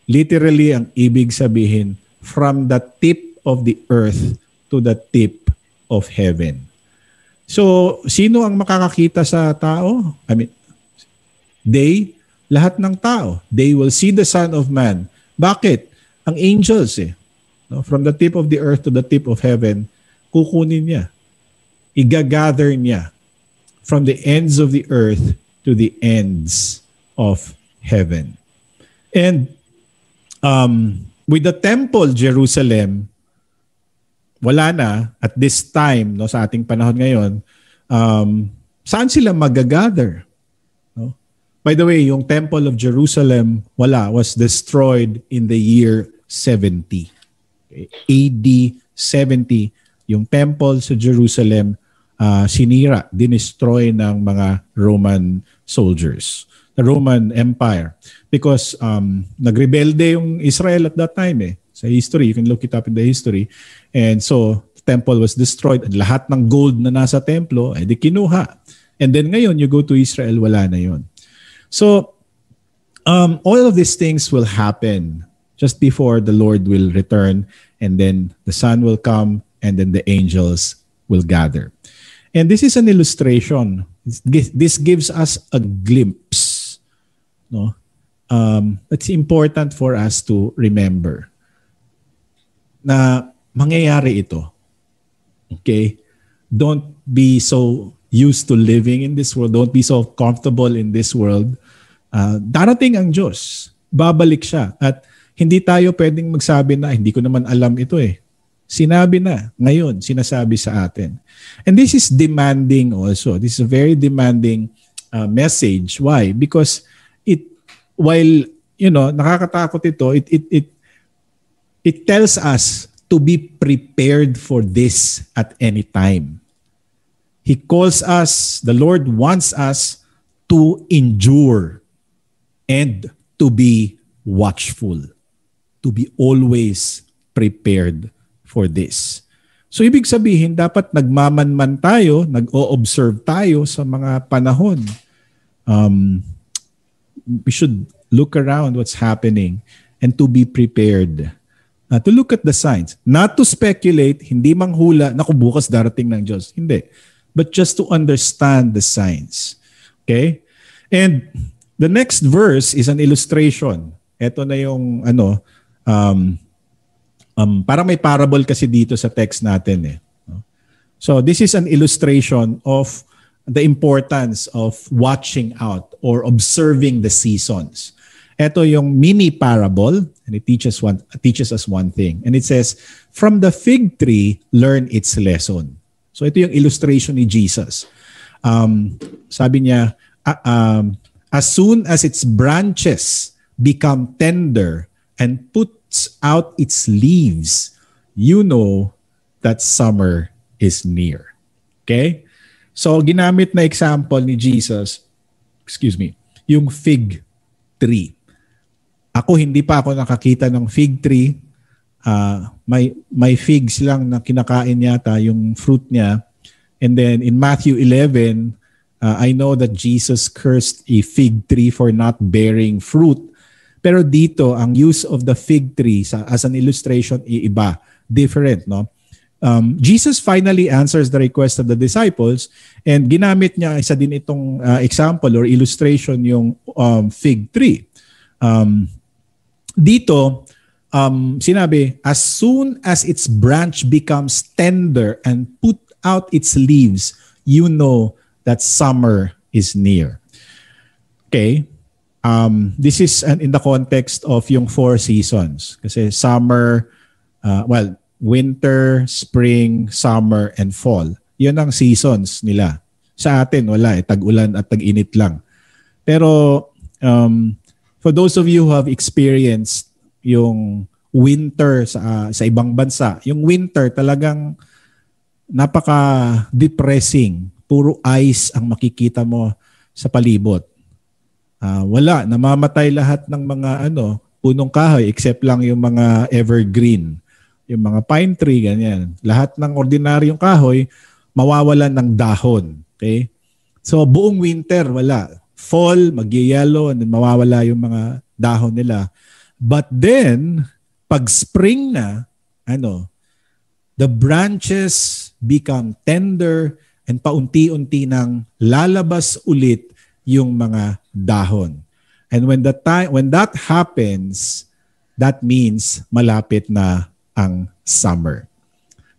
Speaker 1: Literally, ang ibig sabihin, from the tip of the earth to the tip of heaven. So, sino ang makakakita sa tao? Lahat ng tao. They will see the Son of Man. Bakit? Ang angels no? From the tip of the earth to the tip of heaven, kukunin niya. Igagather niya from the ends of the earth to the ends of heaven. And with the temple, Jerusalem, wala na at this time, no, sa ating panahon ngayon, saan sila magagather? No? By the way, yung Temple of Jerusalem, was destroyed in the year 70. Okay? AD 70, yung temple sa Jerusalem, sinira, dinestroy ng mga Roman soldiers. the Roman Empire. Because nagrebelde yung Israel at that time Sa history, you can look it up in the history. And so, the temple was destroyed. At lahat ng gold na nasa templo, di kinuha. And then ngayon, you go to Israel, wala na yun. So, all of these things will happen just before the Lord will return, and then the Son will come, and then the angels will gather. And this is an illustration. This gives us a glimpse. No? It's important for us to remember na mangyayari ito. Okay? Don't be so used to living in this world. Don't be so comfortable in this world. Darating ang Diyos. Babalik siya. At hindi tayo pwedeng magsabi na, hindi ko naman alam ito Sinabi na. Ngayon, sinasabi sa atin. And this is demanding also. This is a very demanding message. Why? Because while, nakakatakot ito, it tells us to be prepared for this at any time. He calls us, the Lord wants us to endure and to be watchful, to be always prepared for this. So ibig sabihin, dapat nagmamanman tayo, nag-o-observe tayo sa mga panahon. We should look around what's happening and to be prepared. To look at the signs. Not to speculate, hindi manghula, naku bukas darating ng Diyos. Hindi. But just to understand the signs. Okay? And the next verse is an illustration. Ito na yung parang may parable kasi dito sa text natin So this is an illustration of the importance of watching out or observing the seasons. Ito yung mini parable, and it teaches us one thing. And it says, from the fig tree, learn its lesson. So ito yung illustration ni Jesus. Sabi niya, as soon as its branches become tender and puts out its leaves, you know that summer is near. Okay? So ginamit na example ni Jesus, yung fig tree. Ako, hindi pa ako nakakita ng fig tree. May figs lang na kinakain yata yung fruit niya. And then in Matthew 11, I know that Jesus cursed a fig tree for not bearing fruit. Pero dito, ang use of the fig tree as an illustration, iba. Different, no? Jesus finally answers the request of the disciples, and ginamit niya isa din itong example or illustration yung fig tree. Dito, sinabi, as soon as its branch becomes tender and put out its leaves, you know that summer is near. Okay? This is in the context of yung 4 seasons. Kasi summer, winter, spring, summer, and fall. Yun ang seasons nila. Sa atin, wala tag-ulan at tag-init lang. Pero for those of you who have experienced yung winter sa ibang bansa, yung winter talagang napaka-depressing. Puro ice ang makikita mo sa palibot. Wala, namamatay lahat ng mga punong kahoy except lang yung mga evergreen, yung mga pine tree, ganyan. Lahat ng ordinaryong kahoy mawawalan ng dahon. Okay? So buong winter wala. Fall, mag-yellow, and then mawawala yung mga dahon nila. But then, pag spring na, the branches become tender and paunti-unti nang lalabas ulit yung mga dahon. And when that happens, that means malapit na ang summer.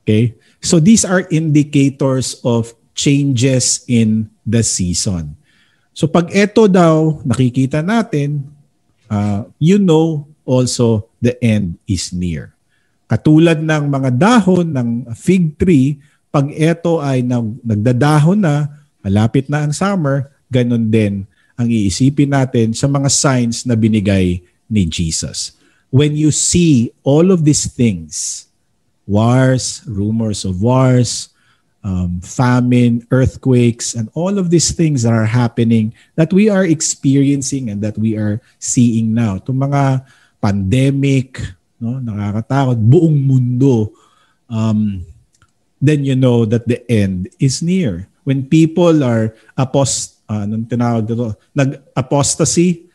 Speaker 1: Okay? So these are indicators of changes in the season. So pag ito daw nakikita natin, also the end is near. Katulad ng mga dahon ng fig tree, pag ito ay nagdadahon na, malapit na ang summer, ganun din ang iisipin natin sa mga signs na binigay ni Jesus. When you see all of these things, wars, rumors of wars, famine, earthquakes, and all of these things that are happening that we are experiencing and that we are seeing now. Itong mga pandemic, no, nakakatakot, buong mundo, then you know that the end is near. When people are apostasizing,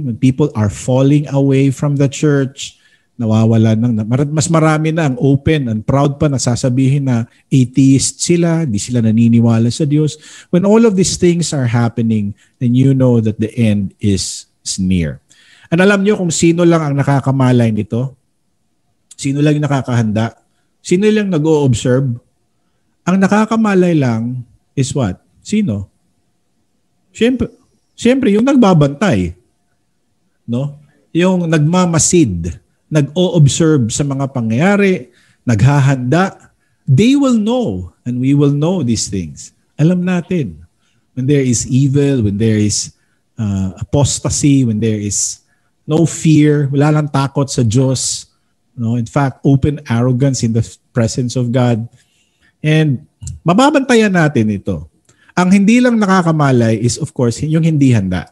Speaker 1: when people are falling away from the church, nawawala mas marami na ang open and proud pa na sasabihin na atheist sila, di sila naniniwala sa Diyos. When all of these things are happening, then you know that the end is near. And alam niyo kung sino lang ang nakakamalay nito? Sino lang yung nakakahanda? Sino lang nag-o-observe? Ang nakakamalay lang is what? Sino? Siyempre yung nagbabantay. No? Yung nagmamasid, nag-o-observe sa mga pangyayari, naghahanda, they will know and we will know these things. Alam natin, when there is evil, when there is apostasy, when there is no fear, wala lang takot sa Diyos, no? In fact, open arrogance in the presence of God. And mababantayan natin ito. Ang hindi lang nakakamalay is of course yung hindi handa.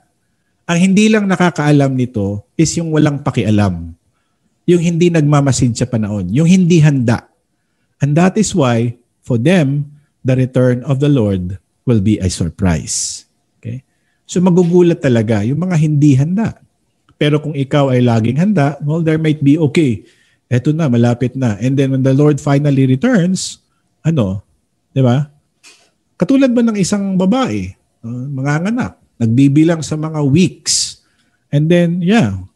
Speaker 1: Ang hindi lang nakakaalam nito is yung walang pakialam. Yung hindi nagmamasid sa panahon. Yung hindi handa. And that is why for them, the return of the Lord will be a surprise. Okay? So magugulat talaga yung mga hindi handa. Pero kung ikaw ay laging handa, well, there might be, okay, eto na, malapit na. And then when the Lord finally returns, di ba? Katulad ba ng isang babae, manganganak, nagbibilang sa mga weeks. And then,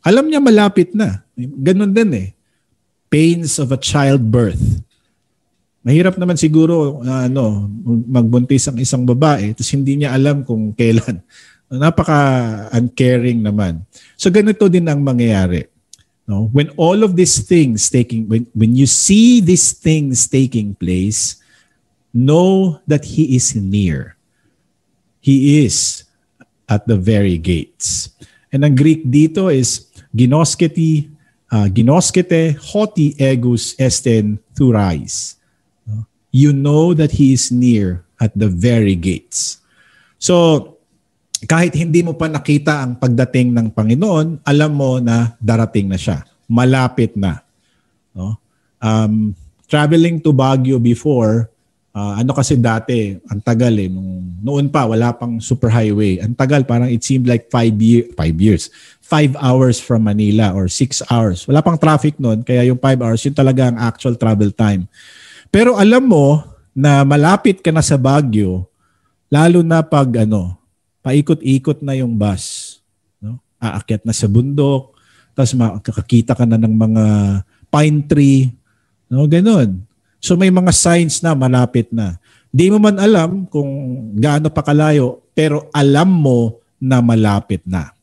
Speaker 1: alam niya malapit na. Ganun din eh. Pains of a childbirth. Mahirap naman siguro magbuntis ang isang babae tapos hindi niya alam kung kailan. Napaka-uncaring naman. So ganito din ang mangyayari. No? When all of these things when you see these things taking place, know that He is near. He is at the very gates. And ang Greek dito is ginoskete hoti egus esten thurais. You know that He is near at the very gates. So, kahit hindi mo pa nakita ang pagdating ng Panginoon, alam mo na darating na siya. Malapit na. No? Traveling to Baguio before, kasi dati, ang tagal eh. Noon pa, wala pang superhighway. Ang tagal, parang it seemed like 5 years. 5 hours from Manila or 6 hours. Wala pang traffic noon, kaya yung 5 hours, yun talaga ang actual travel time. Pero alam mo na malapit ka na sa Baguio, lalo na pag paikot-ikot na yung bus. No? Aakyat na sa bundok, tapos makakita ka na ng mga pine tree. No? Ganon. So may mga signs na malapit na. Di mo man alam kung gaano pa kalayo, pero alam mo na malapit na.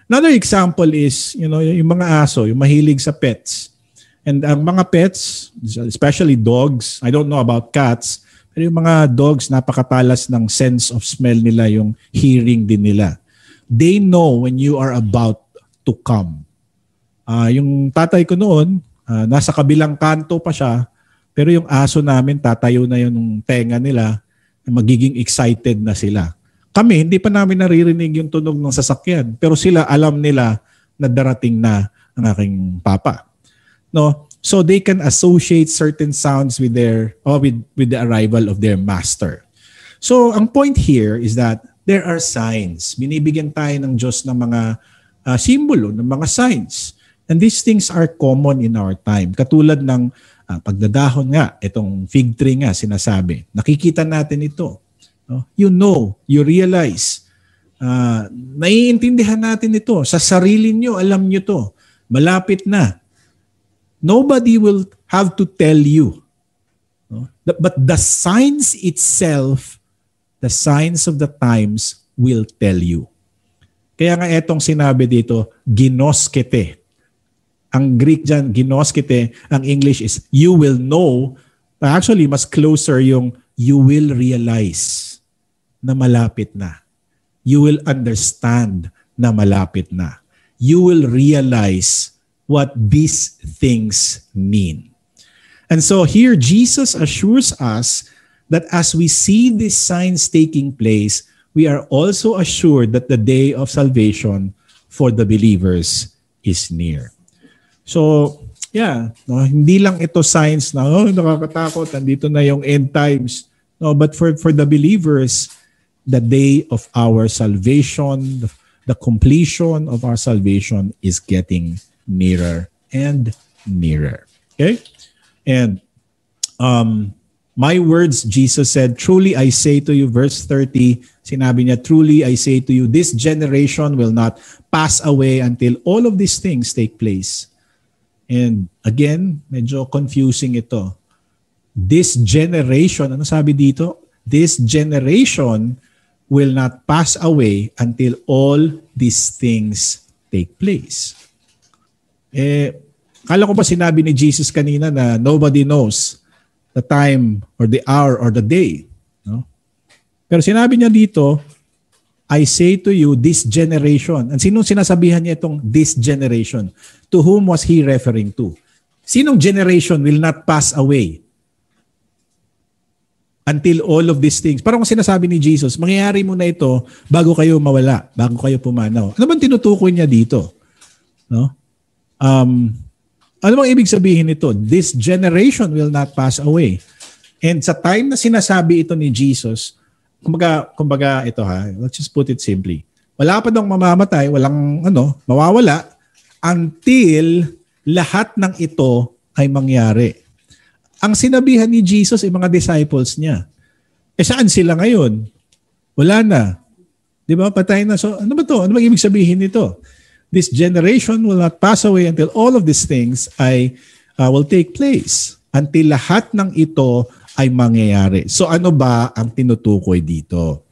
Speaker 1: Another example is, yung mga aso, yung mahilig sa pets. And ang mga pets, especially dogs, I don't know about cats, pero yung mga dogs, napakatalas ng sense of smell nila, yung hearing din nila. They know when you are about to come. Yung tatay ko noon, nasa kabilang kanto pa siya, pero yung aso namin, tatayo na yung tenga nila, magiging excited na sila. Kami, hindi pa namin naririnig yung tunog ng sasakyan, pero sila alam nila na darating na ang aking papa. No? So they can associate certain sounds with with the arrival of their master. So ang point here is that there are signs. Binibigyan tayo ng Diyos ng mga simbolo, ng mga signs. And these things are common in our time. Katulad ng pagdadahon nga, itong fig tree nga sinasabi. Nakikita natin ito. No? You realize. Naiintindihan natin ito. Sa sarili nyo, alam nyo to. Malapit na. Nobody will have to tell you. No? But the signs itself, the signs of the times will tell you. Kaya nga etong sinabi dito, ginoskete. Ang Greek dyan, ginoskete, ang English is you will know. Actually, mas closer yung you will realize na malapit na. You will understand na malapit na. You will realize what these things mean. And so here Jesus assures us that as we see these signs taking place, we are also assured that the day of salvation for the believers is near. So, yeah, no, hindi lang ito signs na nakakatakot, andito na yung end times. No, but for the believers, the day of our salvation, the completion of our salvation is getting nearer and nearer. Okay? And my words, Jesus said, truly I say to you, verse 30, sinabi niya, truly I say to you, this generation will not pass away until all of these things take place. And again, medyo confusing ito. This generation, ano sabi dito? This generation will not pass away until all these things take place. Kala ko ba sinabi ni Jesus kanina na nobody knows the time or the hour or the day? No? Pero sinabi niya dito, I say to you, this generation. And sinong sinasabihan niya itong this generation? To whom was he referring to? Sinong generation will not pass away until all of these things? Parang kung sinasabi ni Jesus, mangyayari muna ito bago kayo mawala, bago kayo pumanaw. Ano bang tinutukoy niya dito? No? Ano bang ibig sabihin nito? This generation will not pass away. And sa time na sinasabi ito ni Jesus, kumbaga ito let's just put it simply. Wala pa daw mamamatay, walang mawawala until lahat ng ito ay mangyari. Ang sinabihan ni Jesus ay mga disciples niya. Saan sila ngayon? Wala na. Di ba? Patay na. So ano ba to? Ano bang ibig sabihin nito? This generation will not pass away until all of these things will take place. Until lahat ng ito ay mangyayari. So ano ba ang tinutukoy dito?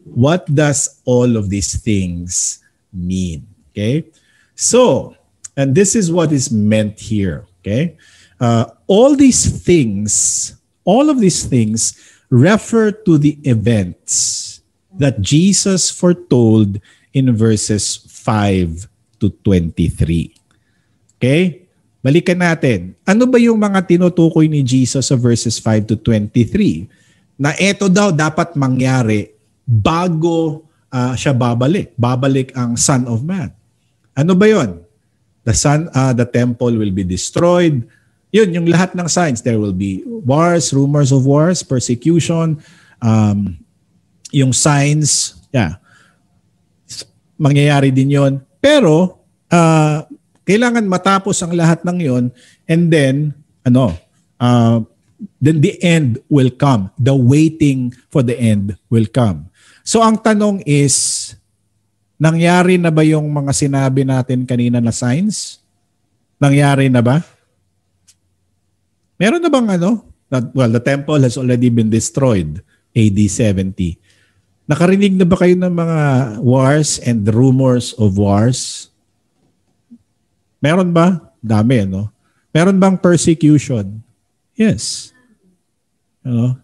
Speaker 1: What does all of these things mean? Okay? So, and this is what is meant here. Okay? All of these things refer to the events that Jesus foretold in verses 5 to 23. Okay? Balikan natin. Ano ba yung mga tinutukoy ni Jesus sa verses 5 to 23? Na eto daw dapat mangyari bago siya babalik. Babalik ang Son of Man. Ano ba yon? The temple will be destroyed. Yun, yung lahat ng signs. There will be wars, rumors of wars, persecution, yung signs, mangyayari din yon. Pero, kailangan matapos ang lahat ng yon, and then, then the end will come. The waiting for the end will come. So ang tanong is, nangyari na ba yung mga sinabi natin kanina na signs? Nangyari na ba? Meron na bang the temple has already been destroyed, AD 70. Nakarinig na ba kayo ng mga wars and rumors of wars? Meron ba? Dami, no? Meron bang persecution? Yes.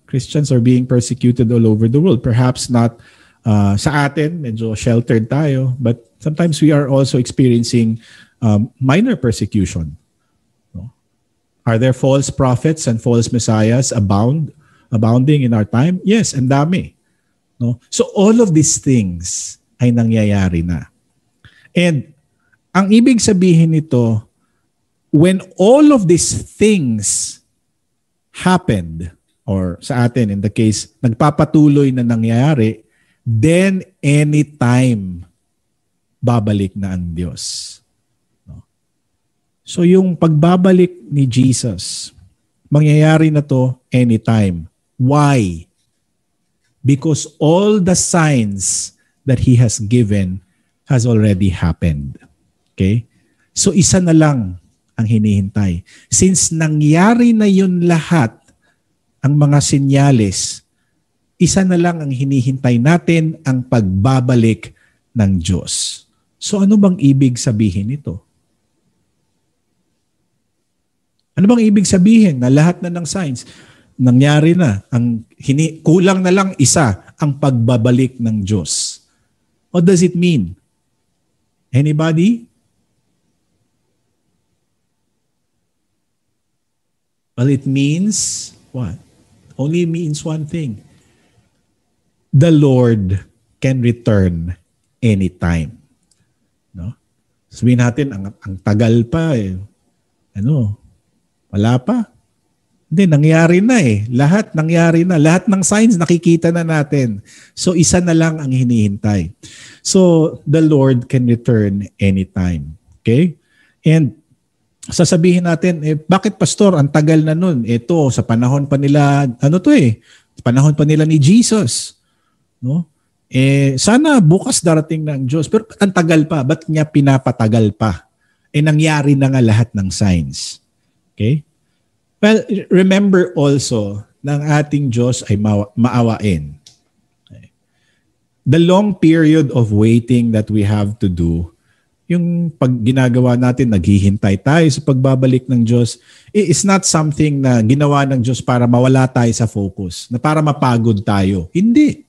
Speaker 1: Christians are being persecuted all over the world. Perhaps not sa atin, medyo sheltered tayo, but sometimes we are also experiencing minor persecution. Are there false prophets and false messiahs abounding in our time? Yes, and dami. No? So all of these things ay nangyayari na. And ang ibig sabihin nito, when all of these things happened, or sa atin in the case, nagpapatuloy na nangyayari, then anytime babalik na ang Diyos. No? So yung pagbabalik ni Jesus, mangyayari na to anytime. Why? Because all the signs that He has given has already happened. Okay? So isa na lang ang hinihintay. Since nangyari na yun lahat, ang mga senyales, isa na lang ang hinihintay natin, ang pagbabalik ng Diyos. So ano bang ibig sabihin nito? Ano bang ibig sabihin na lahat na ng signs nangyari na? Kulang na lang isa, ang pagbabalik ng Diyos. What does it mean? Anybody? 'Di Well, it means what? Only means one thing. The Lord can return anytime. No? Sabihin natin, ang tagal pa eh. Wala pa. Hindi, nangyari na eh. Lahat nangyari na. Lahat ng signs nakikita na natin. So, isa na lang ang hinihintay. So, the Lord can return anytime. Okay? And sasabihin natin, bakit pastor, ang tagal na nun? Ito, sa panahon pa nila, sa panahon pa nila ni Jesus. No? Sana bukas darating na ang Diyos. Pero ang tagal pa. Ba't niya pinapatagal pa? Nangyari na nga lahat ng signs. Okay? Well, remember also na ang ating Diyos ay maawain. Okay? The long period of waiting that we have to do, yung pag ginagawa natin, naghihintay tayo sa pagbabalik ng Diyos, is not something na ginawa ng Diyos para mawala tayo sa focus, na para mapagod tayo. Hindi.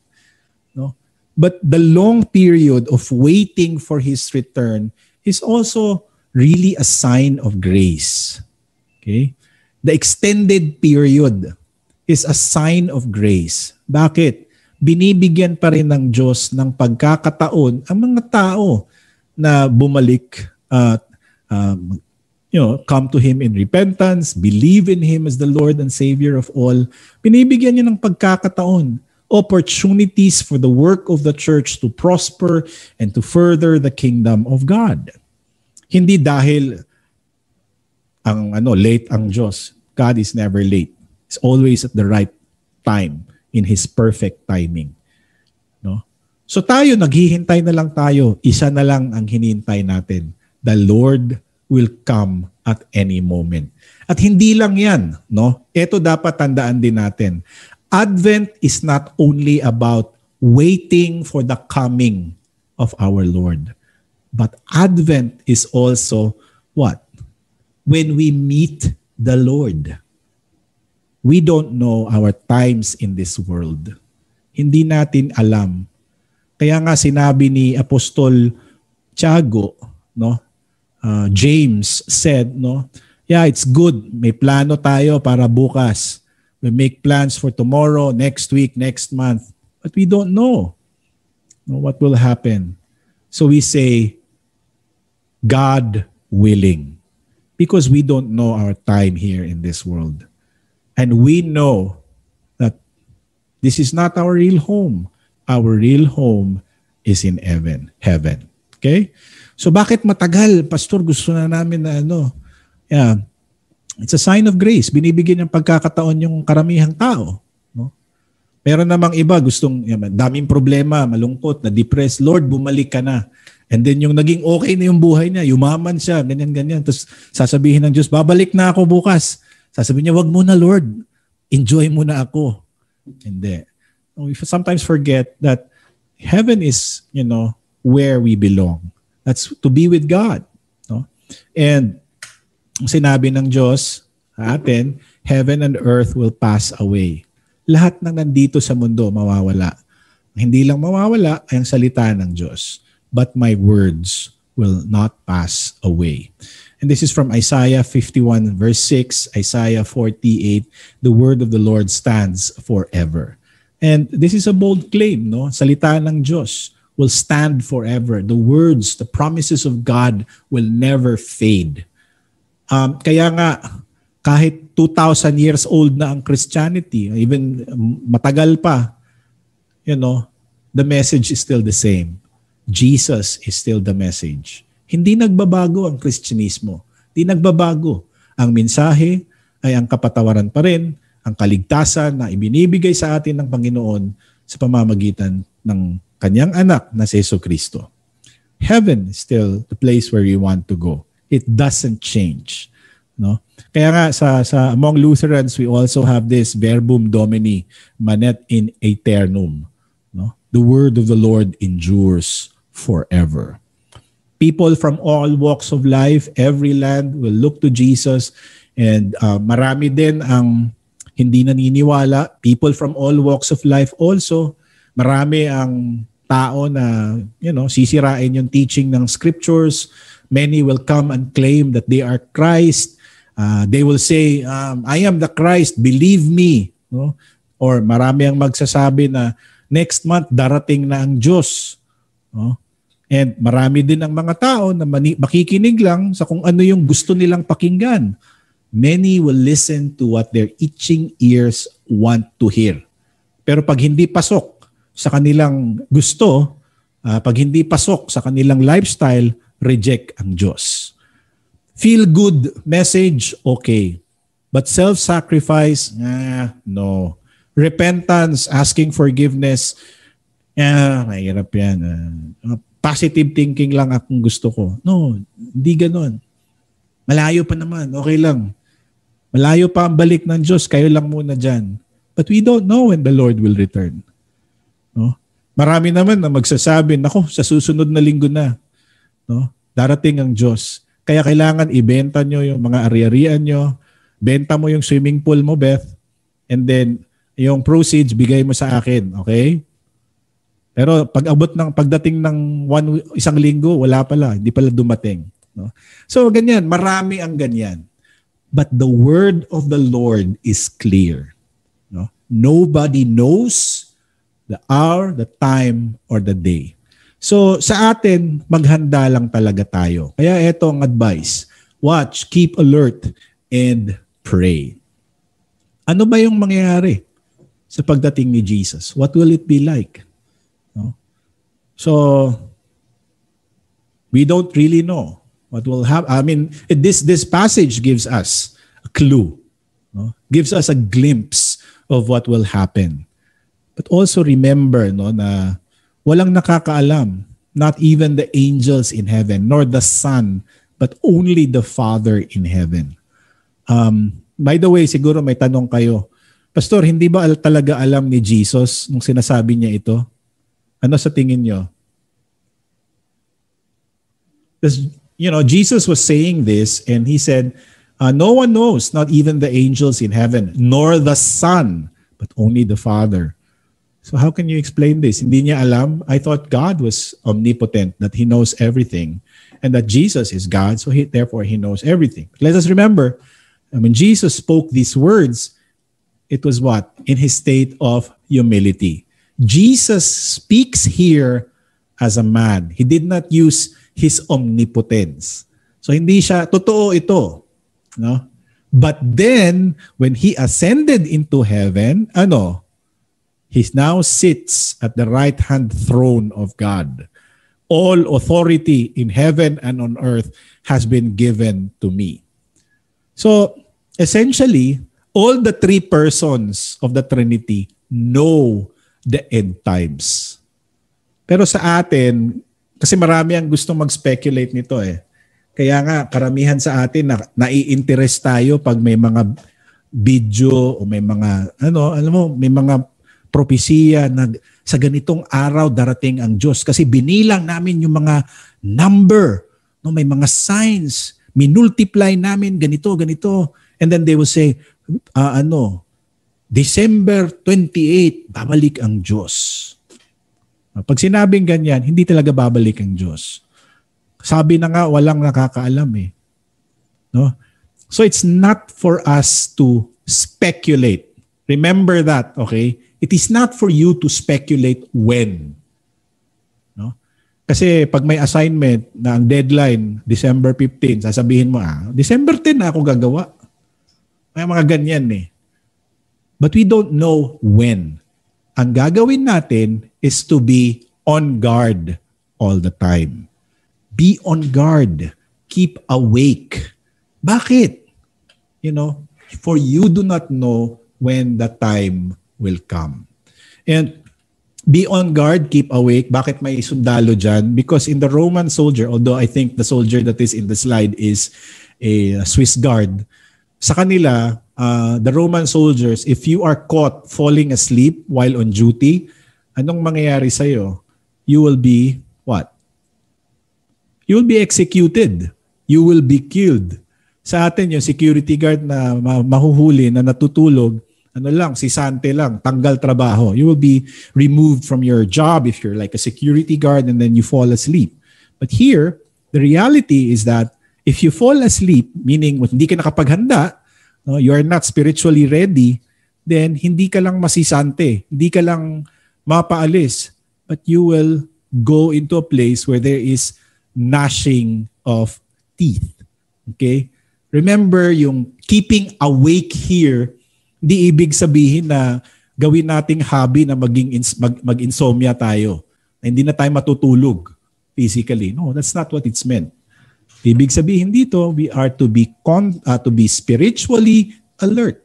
Speaker 1: No? But the long period of waiting for His return is also really a sign of grace. Okay? The extended period is a sign of grace. Bakit? Binibigyan pa rin ng Diyos ng pagkakataon ang mga tao na bumalik, come to Him in repentance, believe in Him as the Lord and Savior of all. Binibigyan niya ng pagkakataon, opportunities for the work of the church to prosper and to further the kingdom of God. Hindi dahil late ang Diyos. God is never late. He's always at the right time in His perfect timing. No? So tayo, naghihintay na lang tayo. Isa na lang ang hinihintay natin. The Lord will come at any moment. At hindi lang yan. No? Ito dapat tandaan din natin. Advent is not only about waiting for the coming of our Lord. But Advent is also what? When we meet the Lord. We don't know our times in this world. Hindi natin alam. Kaya nga sinabi ni Apostol Tiago, James said, yeah, it's good. May plano tayo para bukas. We make plans for tomorrow, next week, next month. But we don't know what will happen. So we say, God willing. Because we don't know our time here in this world. And we know that this is not our real home. Our real home is in heaven. Okay? So bakit matagal? Pastor, gusto na namin na Yeah. It's a sign of grace. Binibigyan ng pagkakataon yung karamihang tao. No? Pero namang iba, daming problema, malungkot, na-depressed. Lord, bumalik ka na. And then yung naging okay na yung buhay niya, yumaman siya, ganyan-ganyan. Tapos sasabihin ng Diyos, babalik na ako bukas. Sasabihin niya, wag muna Lord, enjoy muna ako. Hindi. We sometimes forget that heaven is, where we belong. That's to be with God. No? And sinabi ng Diyos sa atin, heaven and earth will pass away. Lahat ng nandito sa mundo mawawala. Hindi lang mawawala ay ang salita ng Diyos. But my words will not pass away. And this is from Isaiah 51 verse 6, Isaiah 48, the word of the Lord stands forever. And this is a bold claim, no? Salita ng Diyos will stand forever. The words, the promises of God will never fade. Kaya nga, kahit 2,000 years old na ang Christianity, even matagal pa, the message is still the same. Jesus is still the message. Hindi nagbabago ang Kristyanismo. Hindi nagbabago. Ang mensahe ay ang kapatawaran pa rin, ang kaligtasan na ibinibigay sa atin ng Panginoon sa pamamagitan ng kanyang anak na si Jesucristo. Heaven is still the place where we want to go. It doesn't change. No? Kaya nga sa among Lutherans, we also have this verbum Domini, manet in aeternum. No? The word of the Lord endures forever. People from all walks of life, every land will look to Jesus, and marami din ang hindi naniniwala. People from all walks of life also, marami ang tao na sisirain yung teaching ng scriptures. Many will come and claim that they are Christ. They will say, I am the Christ, believe me. No? Or marami ang magsasabi na next month darating na ang Diyos. No? And marami din ang mga tao na makikinig lang sa kung ano yung gusto nilang pakinggan. Many will listen to what their itching ears want to hear. Pero pag hindi pasok sa kanilang gusto, pag hindi pasok sa kanilang lifestyle, reject ang Diyos. Feel good message, okay. But self-sacrifice, no. Repentance, asking forgiveness, mahirap yan. Positive thinking lang akong gusto ko. No, hindi ganon. Malayo pa naman, okay lang. Malayo pa ang balik ng Diyos, kayo lang muna dyan. But we don't know when the Lord will return. No? Marami naman na magsasabi, nako, sa susunod na linggo na, no? Darating ang Diyos. Kaya kailangan ibenta nyo yung mga ari-arian nyo, benta mo yung swimming pool mo, Beth, and then yung proceeds, bigay mo sa akin, okay? Pero pagdating ng isang linggo, wala pala, hindi pala dumating. No? So ganyan, marami ang ganyan. But the word of the Lord is clear. No? Nobody knows the hour, the time, or the day. So sa atin, maghanda lang talaga tayo. Kaya ito ang advice. Watch, keep alert, and pray. Ano ba yung mangyayari sa pagdating ni Jesus? What will it be like? No? So, we don't really know what will happen. I mean, this passage gives us a clue. No? Gives us a glimpse of what will happen. But also remember na walang nakakaalam, not even the angels in heaven, nor the Son, but only the Father in heaven. By the way, siguro may tanong kayo, Pastor, hindi ba talaga alam ni Jesus nung sinasabi niya ito? Ano sa tingin niyo? Jesus was saying this and he said, no one knows, not even the angels in heaven, nor the Son, but only the Father. So how can you explain this? Hindi niya alam? I thought God was omnipotent, that He knows everything, and that Jesus is God, so therefore He knows everything. Let us remember, when Jesus spoke these words, it was what? In His state of humility. Jesus speaks here as a man. He did not use His omnipotence. So hindi siya, totoo ito. No? But then, when He ascended into heaven, He now sits at the right-hand throne of God. All authority in heaven and on earth has been given to me. So, essentially, all the three persons of the Trinity know the end times. Pero sa atin, kasi marami ang gustong mag-speculate nito eh. Kaya nga, karamihan sa atin, nai-interest tayo pag may mga video o may mga, may mga propesiya na sa ganitong araw darating ang Diyos. Kasi binilang namin yung mga number, may mga signs, minultiply namin ganito. And then they will say, December 28, babalik ang Diyos. Pag sinabing ganyan, hindi talaga babalik ang Diyos. Sabi na nga, walang nakakaalam eh. No? So it's not for us to speculate. Remember that, okay? It is not for you to speculate when. No? Kasi pag may assignment na ang deadline, December 15, sasabihin mo, December 10 na ako gagawa. May mga ganyan eh. But we don't know when. Ang gagawin natin is to be on guard all the time. Be on guard. Keep awake. Bakit? For you do not know when the time will come. And be on guard, keep awake. Bakit may sundalo dyan? Because in the Roman soldier, although I think the soldier that is in the slide is a Swiss guard, sa kanila, the Roman soldiers, if you are caught falling asleep while on duty, anong mangyayari sa'yo? You will be what? You will be executed. You will be killed. Sa atin, yung security guard na mahuhuli, na natutulog, si Sante lang, tanggal trabaho. You will be removed from your job if you're like a security guard and then you fall asleep. But here, the reality is that If you fall asleep, meaning hindi ka nakapaghanda, no, you are not spiritually ready, then hindi ka lang masisante, hindi ka lang mapaalis, but you will go into a place where there is gnashing of teeth. Okay? Remember, yung keeping awake here, hindi ibig sabihin na gawin nating hobby na mag-insomnia tayo. Na hindi na tayo matutulog physically. No, that's not what it's meant. Ibig sabihin dito, we are to be spiritually alert.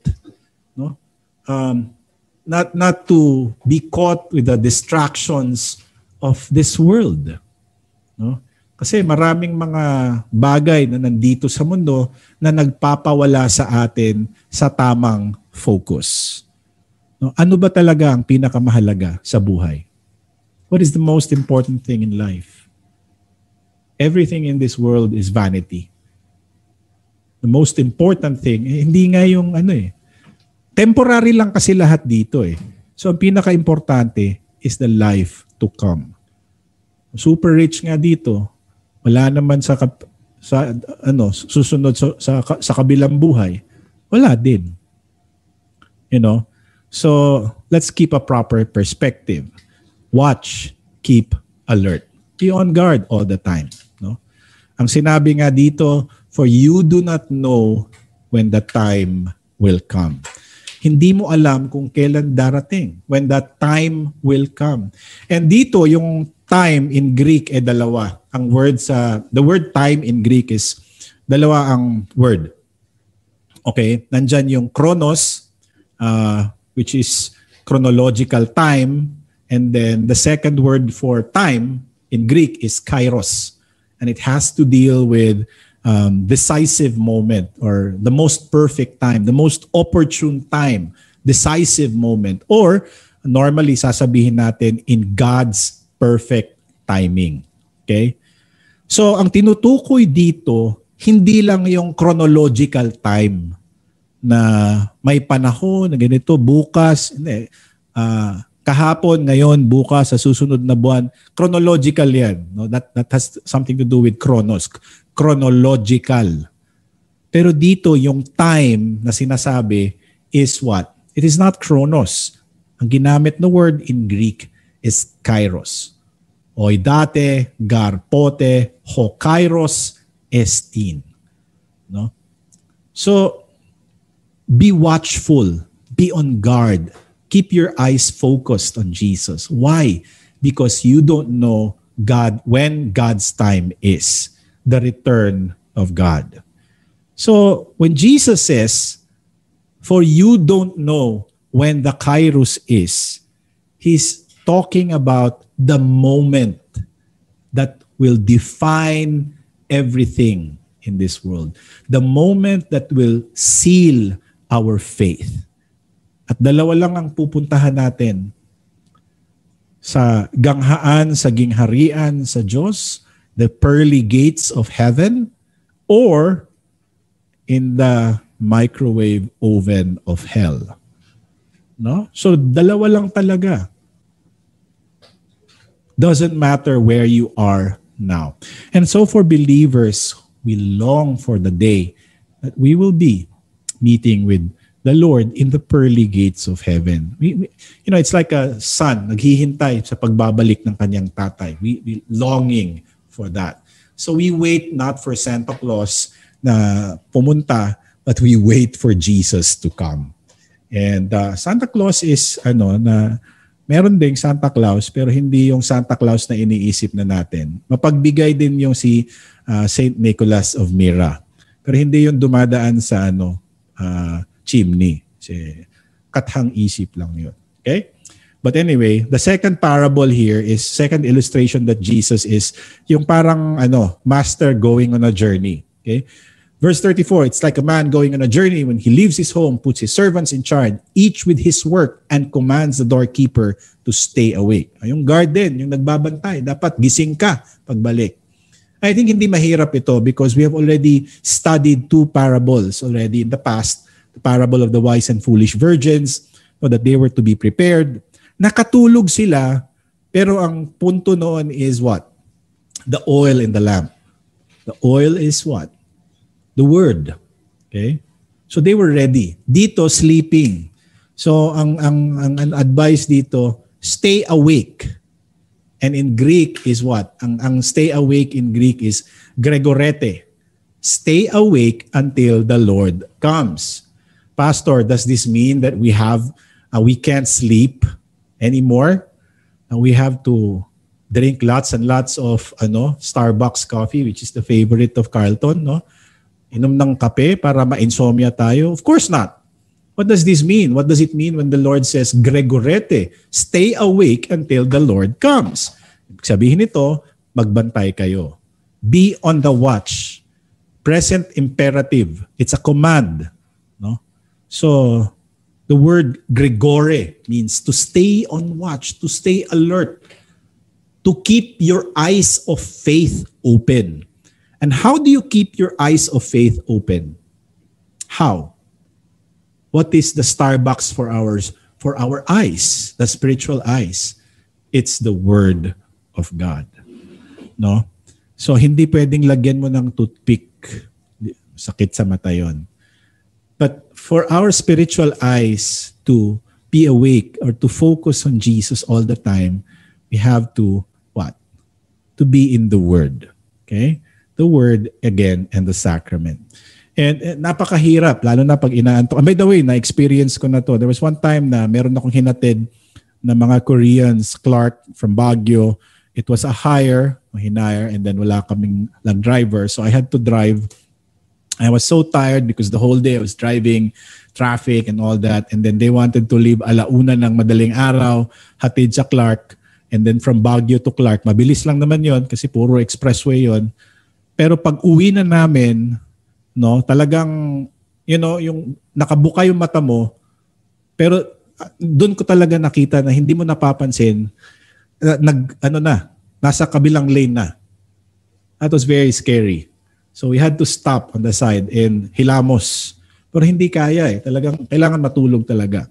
Speaker 1: No? Not to be caught with the distractions of this world. No? Kasi maraming mga bagay na nandito sa mundo na nagpapawala sa atin sa tamang focus. No? Ano ba talaga ang pinakamahalaga sa buhay? What is the most important thing in life? Everything in this world is vanity. The most important thing, hindi nga yung temporary lang kasi lahat dito eh. So ang pinaka-importante is the life to come. Super rich nga dito, wala naman susunod sa kabilang buhay. Wala din. You know? So let's keep a proper perspective. Watch, keep alert. Be on guard all the time. No? Ang sinabi nga dito, for you do not know when the time will come. Hindi mo alam kung kailan darating, when that time will come. And dito, yung time in Greek dalawa. The word time in Greek is dalawa ang word. Okay? Nandyan yung chronos, which is chronological time. And then the second word for time in Greek is kairos. And it has to deal with decisive moment or the most perfect time, the most opportune time, decisive moment. Or normally sasabihin natin in God's perfect timing. Okay? So ang tinutukoy dito, hindi lang yung chronological time na may panahon na ganito, bukas, kahapon, ngayon, bukas, sa susunod na buwan. Chronological yan. No? That has something to do with chronos. Chronological. Pero dito, yung time na sinasabi is what? It is not chronos. Ang ginamit na word in Greek is kairos. Oidate, garpote, ho kairos, estin. No? So, be watchful. Be on guard. Keep your eyes focused on Jesus. Why? Because you don't know when God's time is, the return of God. So when Jesus says, for you don't know when the kairos is, He's talking about the moment that will define everything in this world. The moment that will seal our faith. At dalawa lang ang pupuntahan natin. Sa ganghaan, sa gingharian sa Diyos, the pearly gates of heaven, or in the microwave oven of hell. No? So dalawa lang talaga. Doesn't matter where you are now. And so for believers, we long for the day that we will be meeting with the Lord in the pearly gates of heaven. It's like a son, naghihintay sa pagbabalik ng kanyang tatay. We longing for that. So we wait not for Santa Claus na pumunta, but we wait for Jesus to come. And Santa Claus is meron ding Santa Claus, pero hindi yung Santa Claus na iniisip na natin. Mapagbigay din yung si Saint Nicholas of Myra. Pero hindi yung dumadaan sa chimney. Kathang isip lang yun. Okay? But anyway, the second parable here is, second illustration that Jesus is yung parang master going on a journey. Okay? Verse 34, it's like a man going on a journey when he leaves his home, puts his servants in charge, each with his work, and commands the doorkeeper to stay awake. Yung guard din, yung nagbabantay, dapat gising ka pagbalik. I think hindi mahirap ito because we have already studied two parables already in the past. The parable of the wise and foolish virgins, that they were to be prepared. Nakatulog sila, pero ang punto noon is what? The oil in the lamp. The oil is what? The Word. Okay? So they were ready. Dito, sleeping. So ang advice dito, stay awake. And in Greek is what? Ang stay awake in Greek is gregorete. Stay awake until the Lord comes. Pastor, does this mean that we can't sleep anymore? We have to drink lots and lots of Starbucks coffee, which is the favorite of Carlton, no? Inom ng kape para ma-insomnia tayo? Of course not. What does this mean? What does it mean when the Lord says, gregorete, stay awake until the Lord comes? Sabihin nito, magbantay kayo. Be on the watch. Present imperative. It's a command. No? So, the word gregore means to stay on watch, to stay alert, to keep your eyes of faith open. And how do you keep your eyes of faith open? How? What is the Starbucks for our eyes, the spiritual eyes? It's the Word of God. No? So hindi pwedeng lagyan mo ng toothpick. Sakit sa mata yun. But for our spiritual eyes to be awake or to focus on Jesus all the time, we have to what? To be in the Word. Okay? The Word again and the sacrament. And napakahirap, lalo na pag inaantok. And by the way, na-experience ko na to. There was one time na meron akong hinatid na mga Koreans, Clark from Baguio. It was a hinire, and then wala kaming lang driver. So I had to drive. I was so tired because the whole day I was driving, traffic and all that. And then they wanted to leave alauna ng madaling araw, hatid sa Clark. And then from Baguio to Clark, mabilis lang naman yon kasi puro expressway yon. Pero pag uwi na namin, no, talagang, yung nakabuka yung mata mo, pero doon ko talaga nakita na hindi mo napapansin, nasa kabilang lane na. That was very scary. So we had to stop on the side and hilamos. Pero hindi kaya talagang kailangan matulog talaga.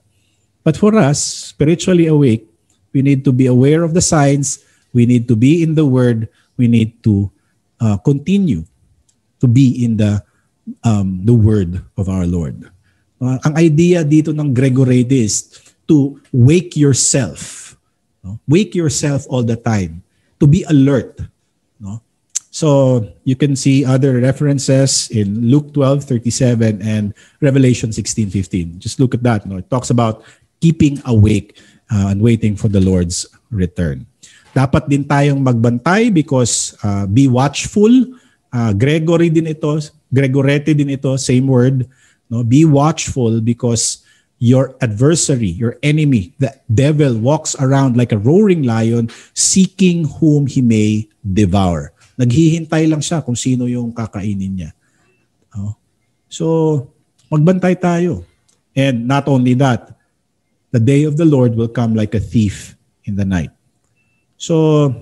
Speaker 1: But for us, spiritually awake, we need to be aware of the signs, we need to be in the Word, we need to continue to be in the Word of our Lord. Ang idea dito ng Gregorate is to wake yourself. No? Wake yourself all the time. To be alert. No? So you can see other references in Luke 12:37 and Revelation 16:15. Just look at that. No? It talks about keeping awake and waiting for the Lord's return. Dapat din tayong magbantay because be watchful. Gregorete din ito, same word. No? Be watchful because your adversary, your enemy, the devil walks around like a roaring lion seeking whom he may devour. Naghihintay lang siya kung sino yung kakainin niya. So, magbantay tayo. And not only that, the day of the Lord will come like a thief in the night. So,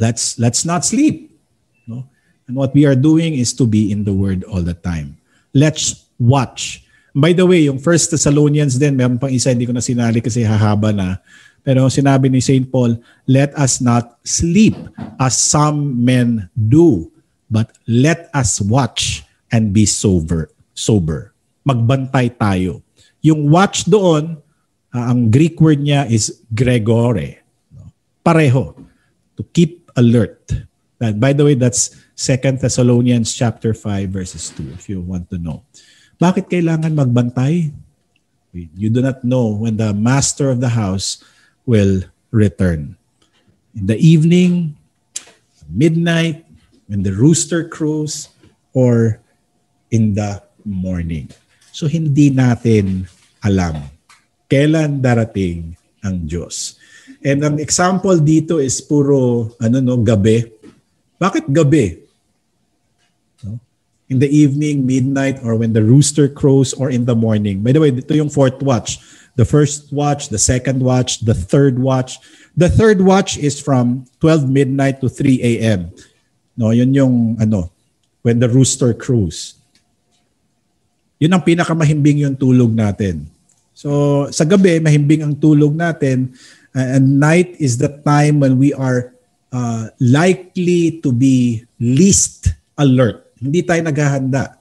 Speaker 1: let's not sleep. No? And what we are doing is to be in the Word all the time. Let's watch. By the way, yung 1 Thessalonians din, meron pang isa, hindi ko na sinali kasi hahaba na. Pero sinabi ni St. Paul, let us not sleep as some men do, but let us watch and be sober. Magbantay tayo. Yung watch doon, ang Greek word niya is gregore. Pareho. To keep alert. And by the way, that's 2 Thessalonians chapter 5 verses 2 if you want to know. Bakit kailangan magbantay? You do not know when the master of the house will return. In the evening, midnight, when the rooster crows, or in the morning. So hindi natin alam kailan darating ang Diyos. And ang example dito is puro gabi. Bakit gabi? No? In the evening, midnight, or when the rooster crows, or in the morning. By the way, dito yung fourth watch. The first watch, the second watch, the third watch. The third watch is from 12 midnight to 3 a.m. No, yun yung when the rooster crows. Yun ang pinakamahimbing yung tulog natin. So sa gabi, mahimbing ang tulog natin. And night is the time when we are likely to be least alert. Hindi tayo naghahanda.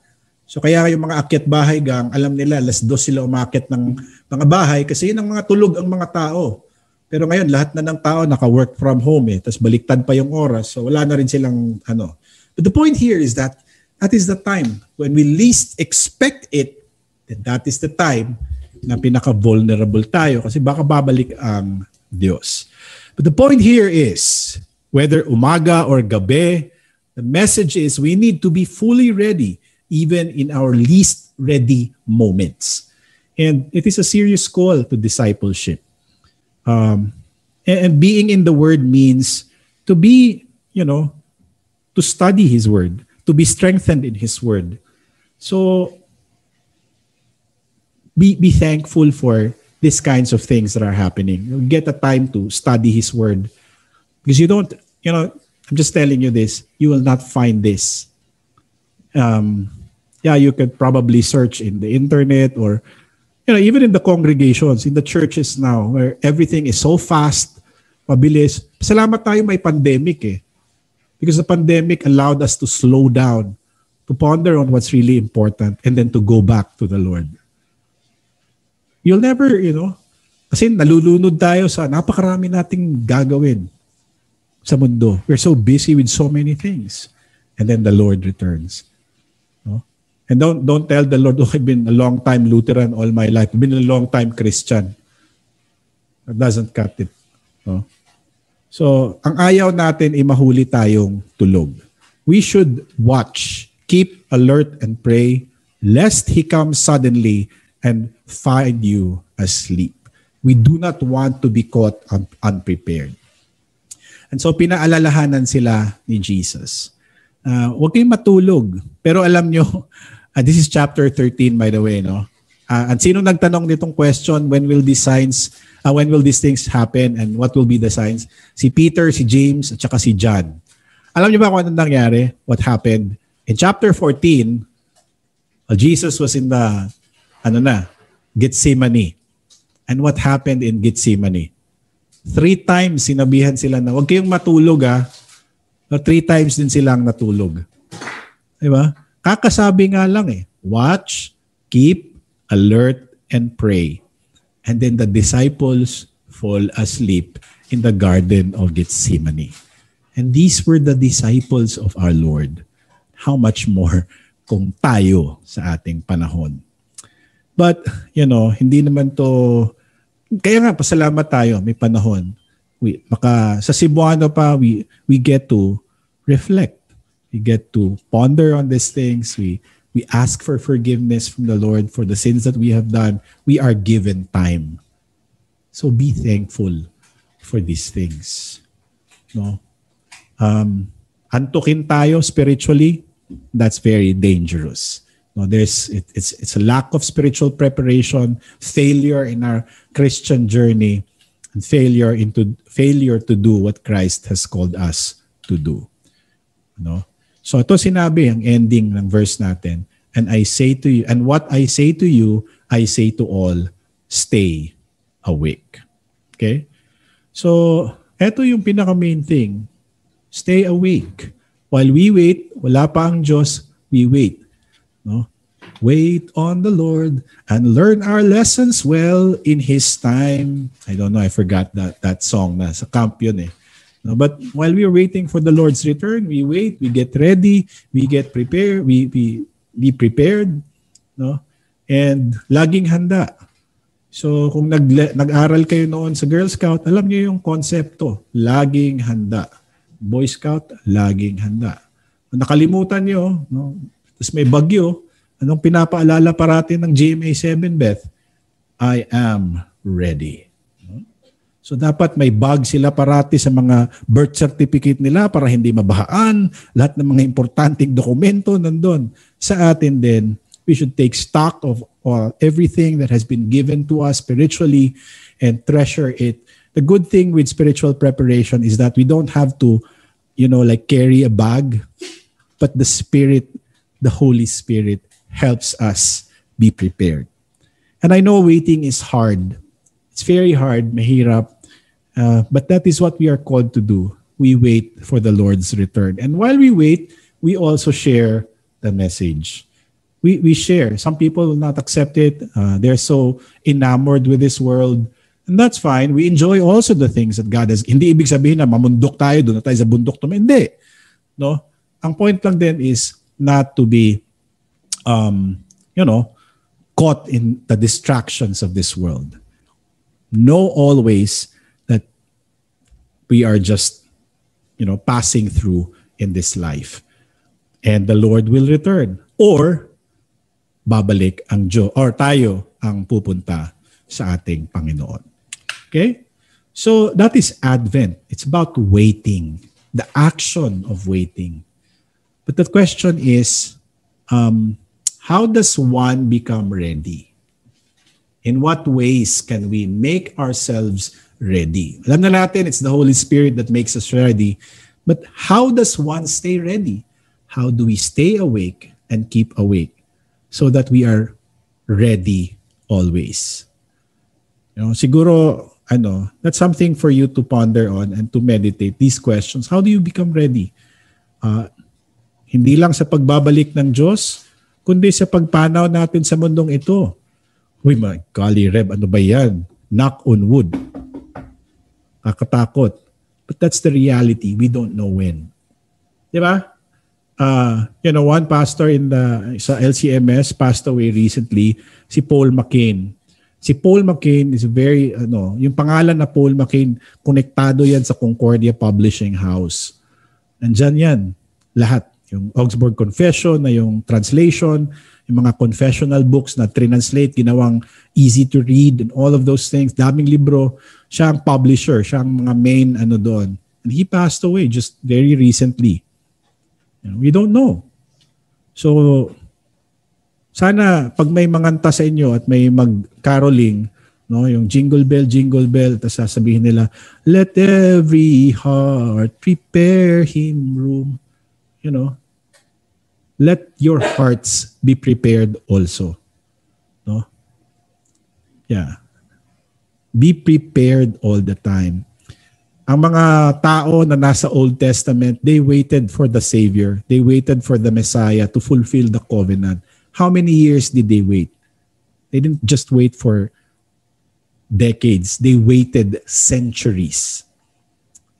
Speaker 1: So kaya yung mga akyat bahay gang, alam nila, 2:00 sila umakyat ng mga bahay kasi yun ang mga tulog ang mga tao. Pero ngayon, lahat na ng tao naka-work from home eh. Tapos baliktad pa yung oras. So wala na rin silang ano. But the point here is that is the time when we least expect it, then that is the time na pinaka-vulnerable tayo kasi baka babalik ang Diyos. But the point here is, whether umaga or gabi, the message is we need to be fully ready even in our least ready moments. And it is a serious call to discipleship. And being in the Word means to be, to study His Word, to be strengthened in His Word. So, be thankful for these kinds of things that are happening. Get a time to study His Word. Because you don't, I'm just telling you this, you will not find this. You could probably search in the internet or, even in the congregations, in the churches now, where everything is so fast, mabilis. Salamat tayo may pandemic eh. Because the pandemic allowed us to slow down, to ponder on what's really important, and then to go back to the Lord. You'll never, kasi nalulunod tayo sa napakarami nating gagawin sa mundo. We're so busy with so many things. And then the Lord returns. No? And don't tell the Lord, I've been a long time Lutheran all my life. I've been a long time Christian. That doesn't cut it. No? So, ang ayaw natin ay mahuli tayong tulog. We should watch, keep alert and pray, lest He comes suddenly and find you asleep. We do not want to be caught unprepared. And so pinaalalahanan sila ni Jesus. Huwag kayong matulog. Pero alam nyo, this is chapter 13 by the way, no? At sino nagtanong nitong question, when will these things happen and what will be the signs? Si Peter, si James, at saka si John. Alam niyo ba kung anong nangyari? What happened? In chapter 14, Jesus was in the Gethsemane. And what happened in Gethsemane? 3 times sinabihan sila na, huwag kayong matulog ha. 3 times din silang natulog. Diba? Kakasabi nga lang eh. Watch, keep, alert, and pray. And then the disciples fall asleep in the Garden of Gethsemane. And these were the disciples of our Lord. How much more kung tayo sa ating panahon. But, hindi naman to, kaya nga, pasalamat tayo, may panahon. Sa Cebuano pa, we get to reflect. We get to ponder on these things. We ask for forgiveness from the Lord for the sins that we have done. We are given time. So be thankful for these things. No? Antukin tayo spiritually, that's very dangerous. No, it's a lack of spiritual preparation, failure in our Christian journey, and failure to do what Christ has called us to do. No? So ito sinabi ang ending ng verse natin, and what I say to you, I say to all, stay awake. Okay? So ito yung pinaka main thing. Stay awake. While we wait, wala pa ang Diyos, we wait. No? Wait on the Lord and learn our lessons well in His time. I don't know, I forgot that song na sa camp yun eh. No, but while we are waiting for the Lord's return, we wait, we get ready, we get prepared, we be prepared, no? And laging handa. So kung nag-aral kayo noon sa Girl Scout, alam niyo yung konsepto, laging handa. Boy Scout, laging handa. Kung nakalimutan niyo, no? Tapos may bagyo, anong pinapaalala parati ng GMA7, Beth? I am ready. So dapat may bag sila parati sa mga birth certificate nila para hindi mabahaan. Lahat ng mga importanteng dokumento nandun. Sa atin din, we should take stock of everything that has been given to us spiritually and treasure it. The good thing with spiritual preparation is that we don't have to, carry a bag, but the Holy Spirit helps us be prepared. And I know waiting is hard. It's very hard, mahirap. But that is what we are called to do. We wait for the Lord's return. And while we wait, we also share the message. We share. Some people will not accept it. They're so enamored with this world. And that's fine. We enjoy also the things that God has. Hindi ibig sabihin na mamundok tayo, doon na tayo sa bundok. Hindi. No? Ang point lang din is not to be, caught in the distractions of this world. Know always that we are just, passing through in this life. And the Lord will return. Or, babalik ang Diyos or tayo ang pupunta sa ating Panginoon. Okay? So that is Advent. It's about waiting, the action of waiting. But the question is, how does one become ready? In what ways can we make ourselves ready? Alam na natin, it's the Holy Spirit that makes us ready. But how does one stay ready? How do we stay awake and keep awake? So that we are ready always. Siguro, that's something for you to ponder on and to meditate these questions. How do you become ready? Hindi lang sa pagbabalik ng Diyos, kundi sa pagpanaw natin sa mundong ito. Uy, my golly, Reb, ano ba yan? Knock on wood. Kakatakot. But that's the reality. We don't know when. Di ba? One pastor sa LCMS passed away recently, si Paul McCain. Si Paul McCain is very, yung pangalan na Paul McCain, konektado yan sa Concordia Publishing House. Nandyan yan, lahat. Yung Augsburg Confession, na yung translation, yung mga confessional books na translate, ginawang easy to read, and all of those things. Daming libro. Siya ang publisher, siya ang mga main doon. And he passed away just very recently. We don't know. So, sana pag may manganta sa inyo at may mag-caroling, yung jingle bell, tapos sasabihin nila, let every heart prepare him room. Let your hearts be prepared also. No? Yeah. Be prepared all the time. Ang mga tao na nasa Old Testament, they waited for the Savior. They waited for the Messiah to fulfill the covenant. How many years did they wait? They didn't just wait for decades. They waited centuries.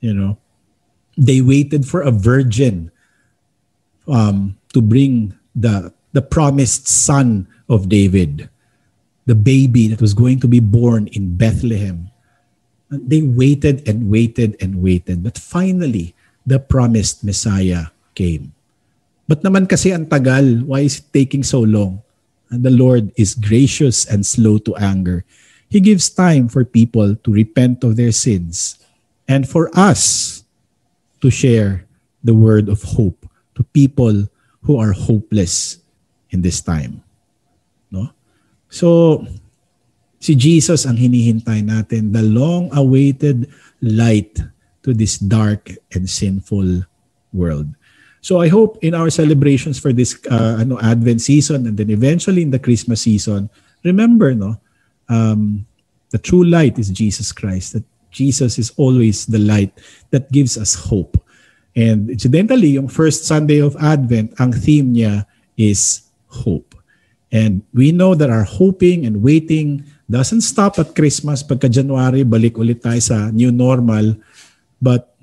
Speaker 1: They waited for a virgin to bring the promised son of David, the baby that was going to be born in Bethlehem. They waited and waited and waited. But finally, the promised Messiah came. But naman kasi ang tagal, why is it taking so long? And the Lord is gracious and slow to anger. He gives time for people to repent of their sins and for us to share the word of hope to people who are hopeless in this time. No? So, si Jesus ang hinihintay natin, the long-awaited light to this dark and sinful world. So I hope in our celebrations for this Advent season and then eventually in the Christmas season, remember, the true light is Jesus Christ. That Jesus is always the light that gives us hope. And incidentally, yung first Sunday of Advent, ang theme niya is hope. And we know that our hoping and waiting doesn't stop at Christmas. Pagka January, balik ulit tayo sa new normal. But,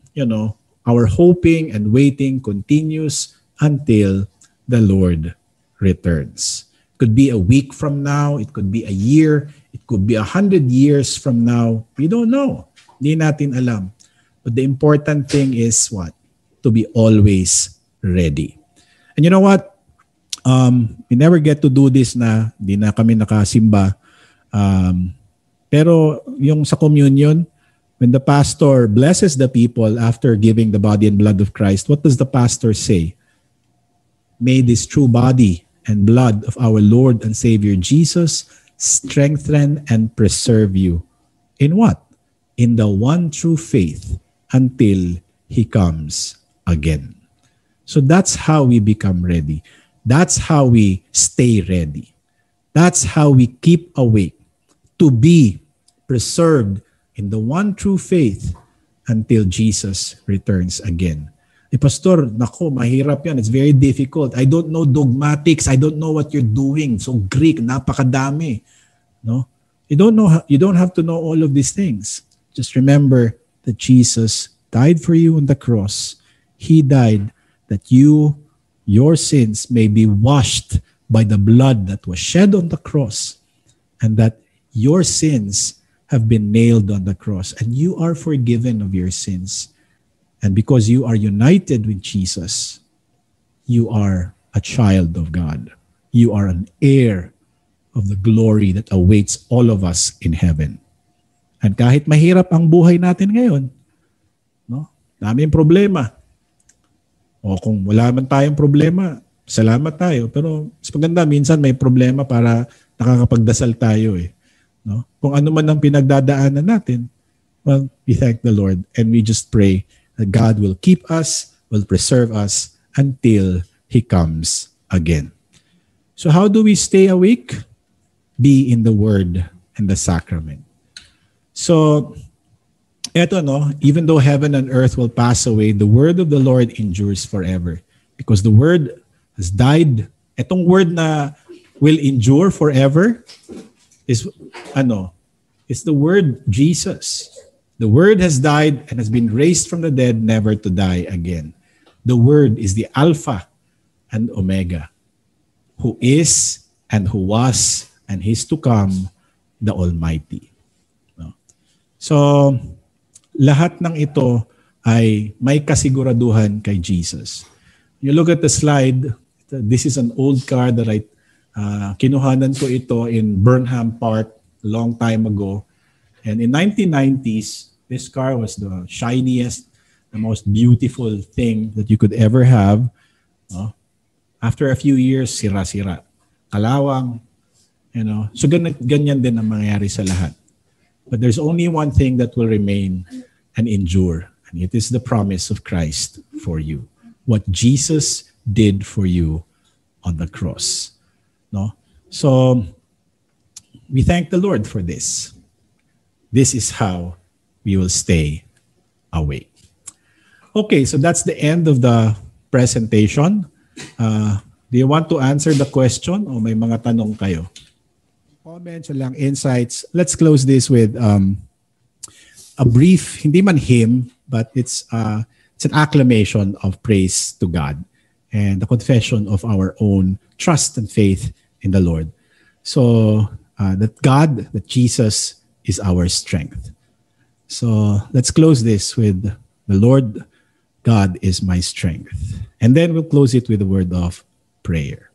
Speaker 1: our hoping and waiting continues until the Lord returns. It could be a week from now. It could be a year. It could be 100 years from now. We don't know. Hindi natin alam. But the important thing is what? To be always ready. And you know what? We never get to do this na di na kami nakasimba. Pero yung sa communion, when the pastor blesses the people after giving the body and blood of Christ, what does the pastor say? May this true body and blood of our Lord and Savior Jesus strengthen and preserve you. In what? In the one true faith until He comes again. So that's how we become ready. That's how we stay ready. That's how we keep awake to be preserved in the one true faith until Jesus returns again. Pastor, nako, mahirap yan. It's very difficult. I don't know dogmatics. I don't know what you're doing. So Greek, napakadami. No? You don't have to know all of these things. Just remember that Jesus died for you on the cross. He died that your sins may be washed by the blood that was shed on the cross, and that your sins have been nailed on the cross, and you are forgiven of your sins. And because you are united with Jesus, you are a child of God. You are an heir of the glory that awaits all of us in heaven. And kahit mahirap ang buhay natin ngayon, no? Daming problema. O kung wala man tayong problema, salamat tayo. Pero mas maganda, minsan may problema para nakakapagdasal tayo eh. No? Kung ano man ang pinagdadaanan natin, well, we thank the Lord and we just pray that God will keep us, will preserve us until He comes again. So how do we stay awake? Be in the Word and the Sacrament. So, eto no, even though heaven and earth will pass away, the Word of the Lord endures forever. Because the Word has died. Etong Word na will endure forever is the Word Jesus. The Word has died and has been raised from the dead, never to die again. The Word is the Alpha and Omega, who is and who was and is to come, the Almighty. No? So, lahat ng ito ay may kasiguraduhan kay Jesus. You look at the slide, this is an old car that kinuhanan ko ito in Burnham Park a long time ago. And in 1990s, this car was the shiniest, the most beautiful thing that you could ever have. After a few years, sira-sira. Kalawang, So ganyan din ang mangyayari sa lahat. But there's only one thing that will remain and endure. And it is the promise of Christ for you. What Jesus did for you on the cross. No? So, we thank the Lord for this. This is how we will stay awake. Okay, so that's the end of the presentation. Do you want to answer the question o may mga tanong kayo? Comments lang, insights. Let's close this with a brief, hindi man hymn, but it's an acclamation of praise to God and the confession of our own trust and faith in the Lord. So, that Jesus is our strength. So, let's close this with the Lord God is my strength. And then we'll close it with a word of prayer.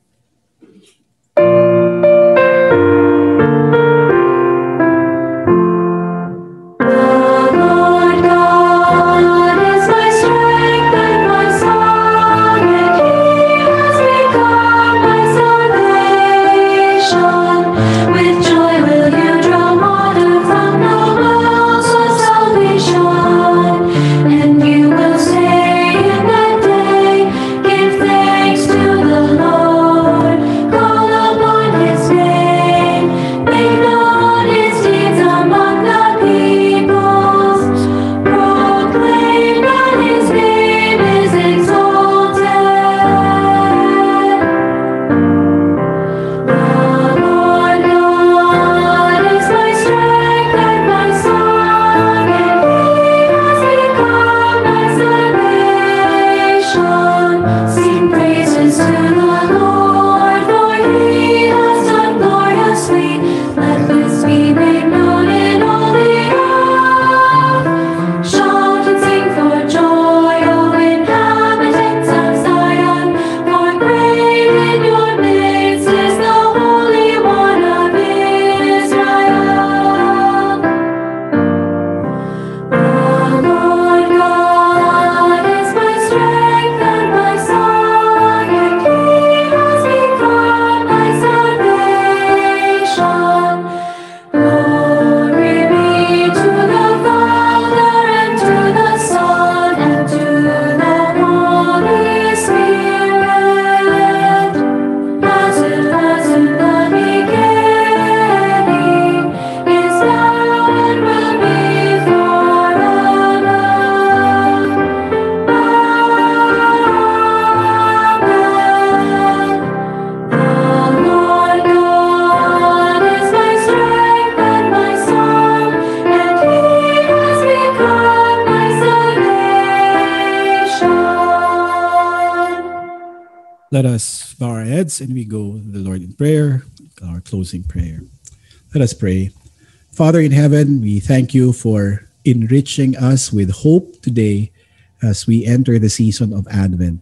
Speaker 1: Let us bow our heads and we go to the Lord in prayer, our closing prayer. Let us pray. Father in heaven, we thank you for enriching us with hope today as we enter the season of Advent.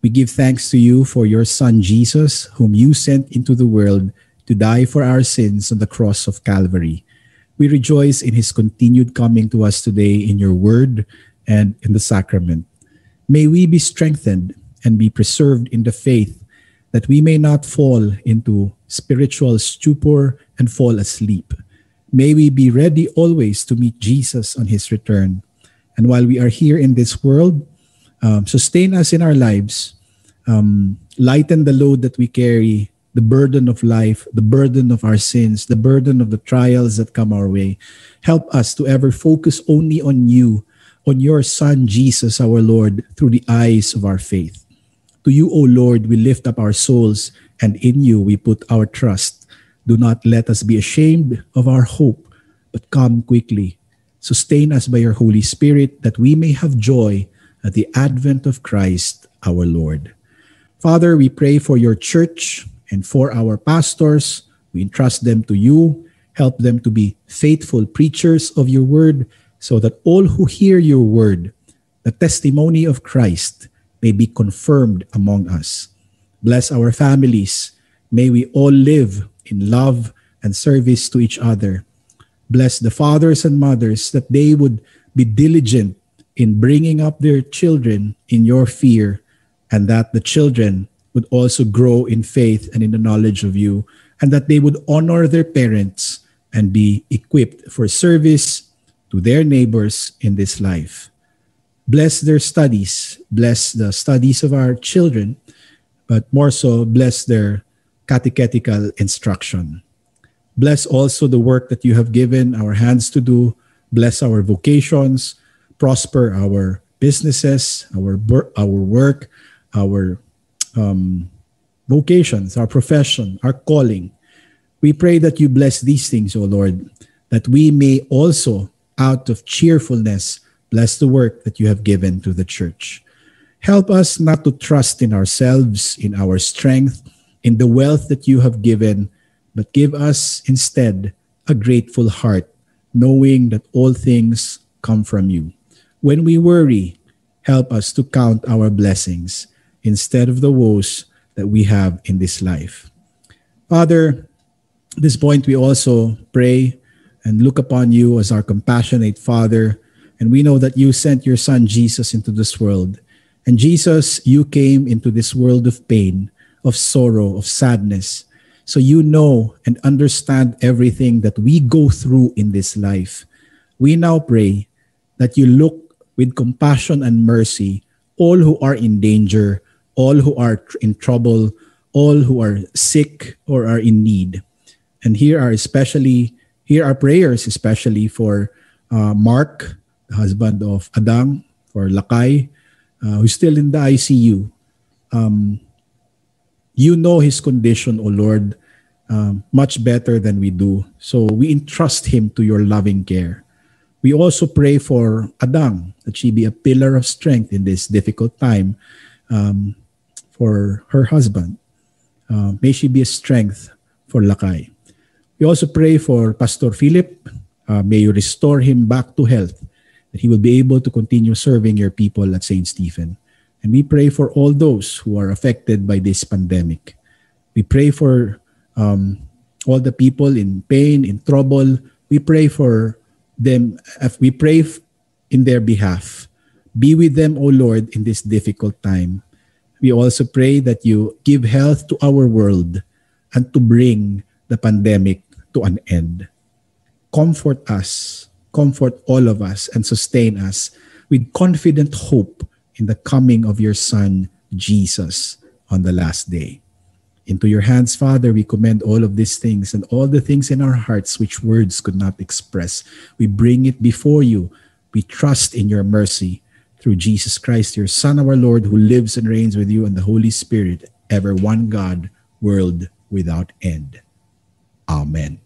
Speaker 1: We give thanks to you for your Son Jesus, whom you sent into the world to die for our sins on the cross of Calvary. We rejoice in his continued coming to us today in your word and in the sacrament. May we be strengthened and be preserved in the faith, that we may not fall into spiritual stupor and fall asleep. May we be ready always to meet Jesus on his return. And while we are here in this world, sustain us in our lives, lighten the load that we carry, the burden of life, the burden of our sins, the burden of the trials that come our way. Help us to ever focus only on you, on your Son, Jesus, our Lord, through the eyes of our faith. To you, O Lord, we lift up our souls, and in you we put our trust. Do not let us be ashamed of our hope, but come quickly. Sustain us by your Holy Spirit, that we may have joy at the advent of Christ, our Lord. Father, we pray for your church and for our pastors. We entrust them to you. Help them to be faithful preachers of your word, so that all who hear your word, the testimony of Christ, may be confirmed among us. Bless our families. May we all live in love and service to each other. Bless the fathers and mothers, that they would be diligent in bringing up their children in your fear, and that the children would also grow in faith and in the knowledge of you, and that they would honor their parents and be equipped for service to their neighbors in this life. Bless their studies, bless the studies of our children, but more so, bless their catechetical instruction. Bless also the work that you have given our hands to do. Bless our vocations, prosper our businesses, our work, our vocations, our profession, our calling. We pray that you bless these things, O Lord, that we may also, out of cheerfulness, bless the work that you have given to the church. Help us not to trust in ourselves, in our strength, in the wealth that you have given, but give us instead a grateful heart, knowing that all things come from you. When we worry, help us to count our blessings instead of the woes that we have in this life. Father, at this point we also pray and look upon you as our compassionate Father. And we know that you sent your Son Jesus into this world. And Jesus, you came into this world of pain, of sorrow, of sadness. So you know and understand everything that we go through in this life. We now pray that you look with compassion and mercy all who are in danger, all who are in trouble, all who are sick or are in need. And here are prayers especially for Mark, the husband of Adang, for Lakay, who's still in the ICU. You know his condition, O Lord, much better than we do. So we entrust him to your loving care. We also pray for Adang, that she be a pillar of strength in this difficult time for her husband. May she be a strength for Lakay. We also pray for Pastor Philip. May you restore him back to health, that he will be able to continue serving your people at St. Stephen. And we pray for all those who are affected by this pandemic. We pray for all the people in pain, in trouble. We pray for them. We pray in their behalf. Be with them, O Lord, in this difficult time. We also pray that you give health to our world and to bring the pandemic to an end. Comfort us, comfort all of us, and sustain us with confident hope in the coming of your Son, Jesus, on the last day. Into your hands, Father, we commend all of these things and all the things in our hearts which words could not express. We bring it before you. We trust in your mercy through Jesus Christ, your Son, our Lord, who lives and reigns with you and the Holy Spirit, ever one God, world without end. Amen.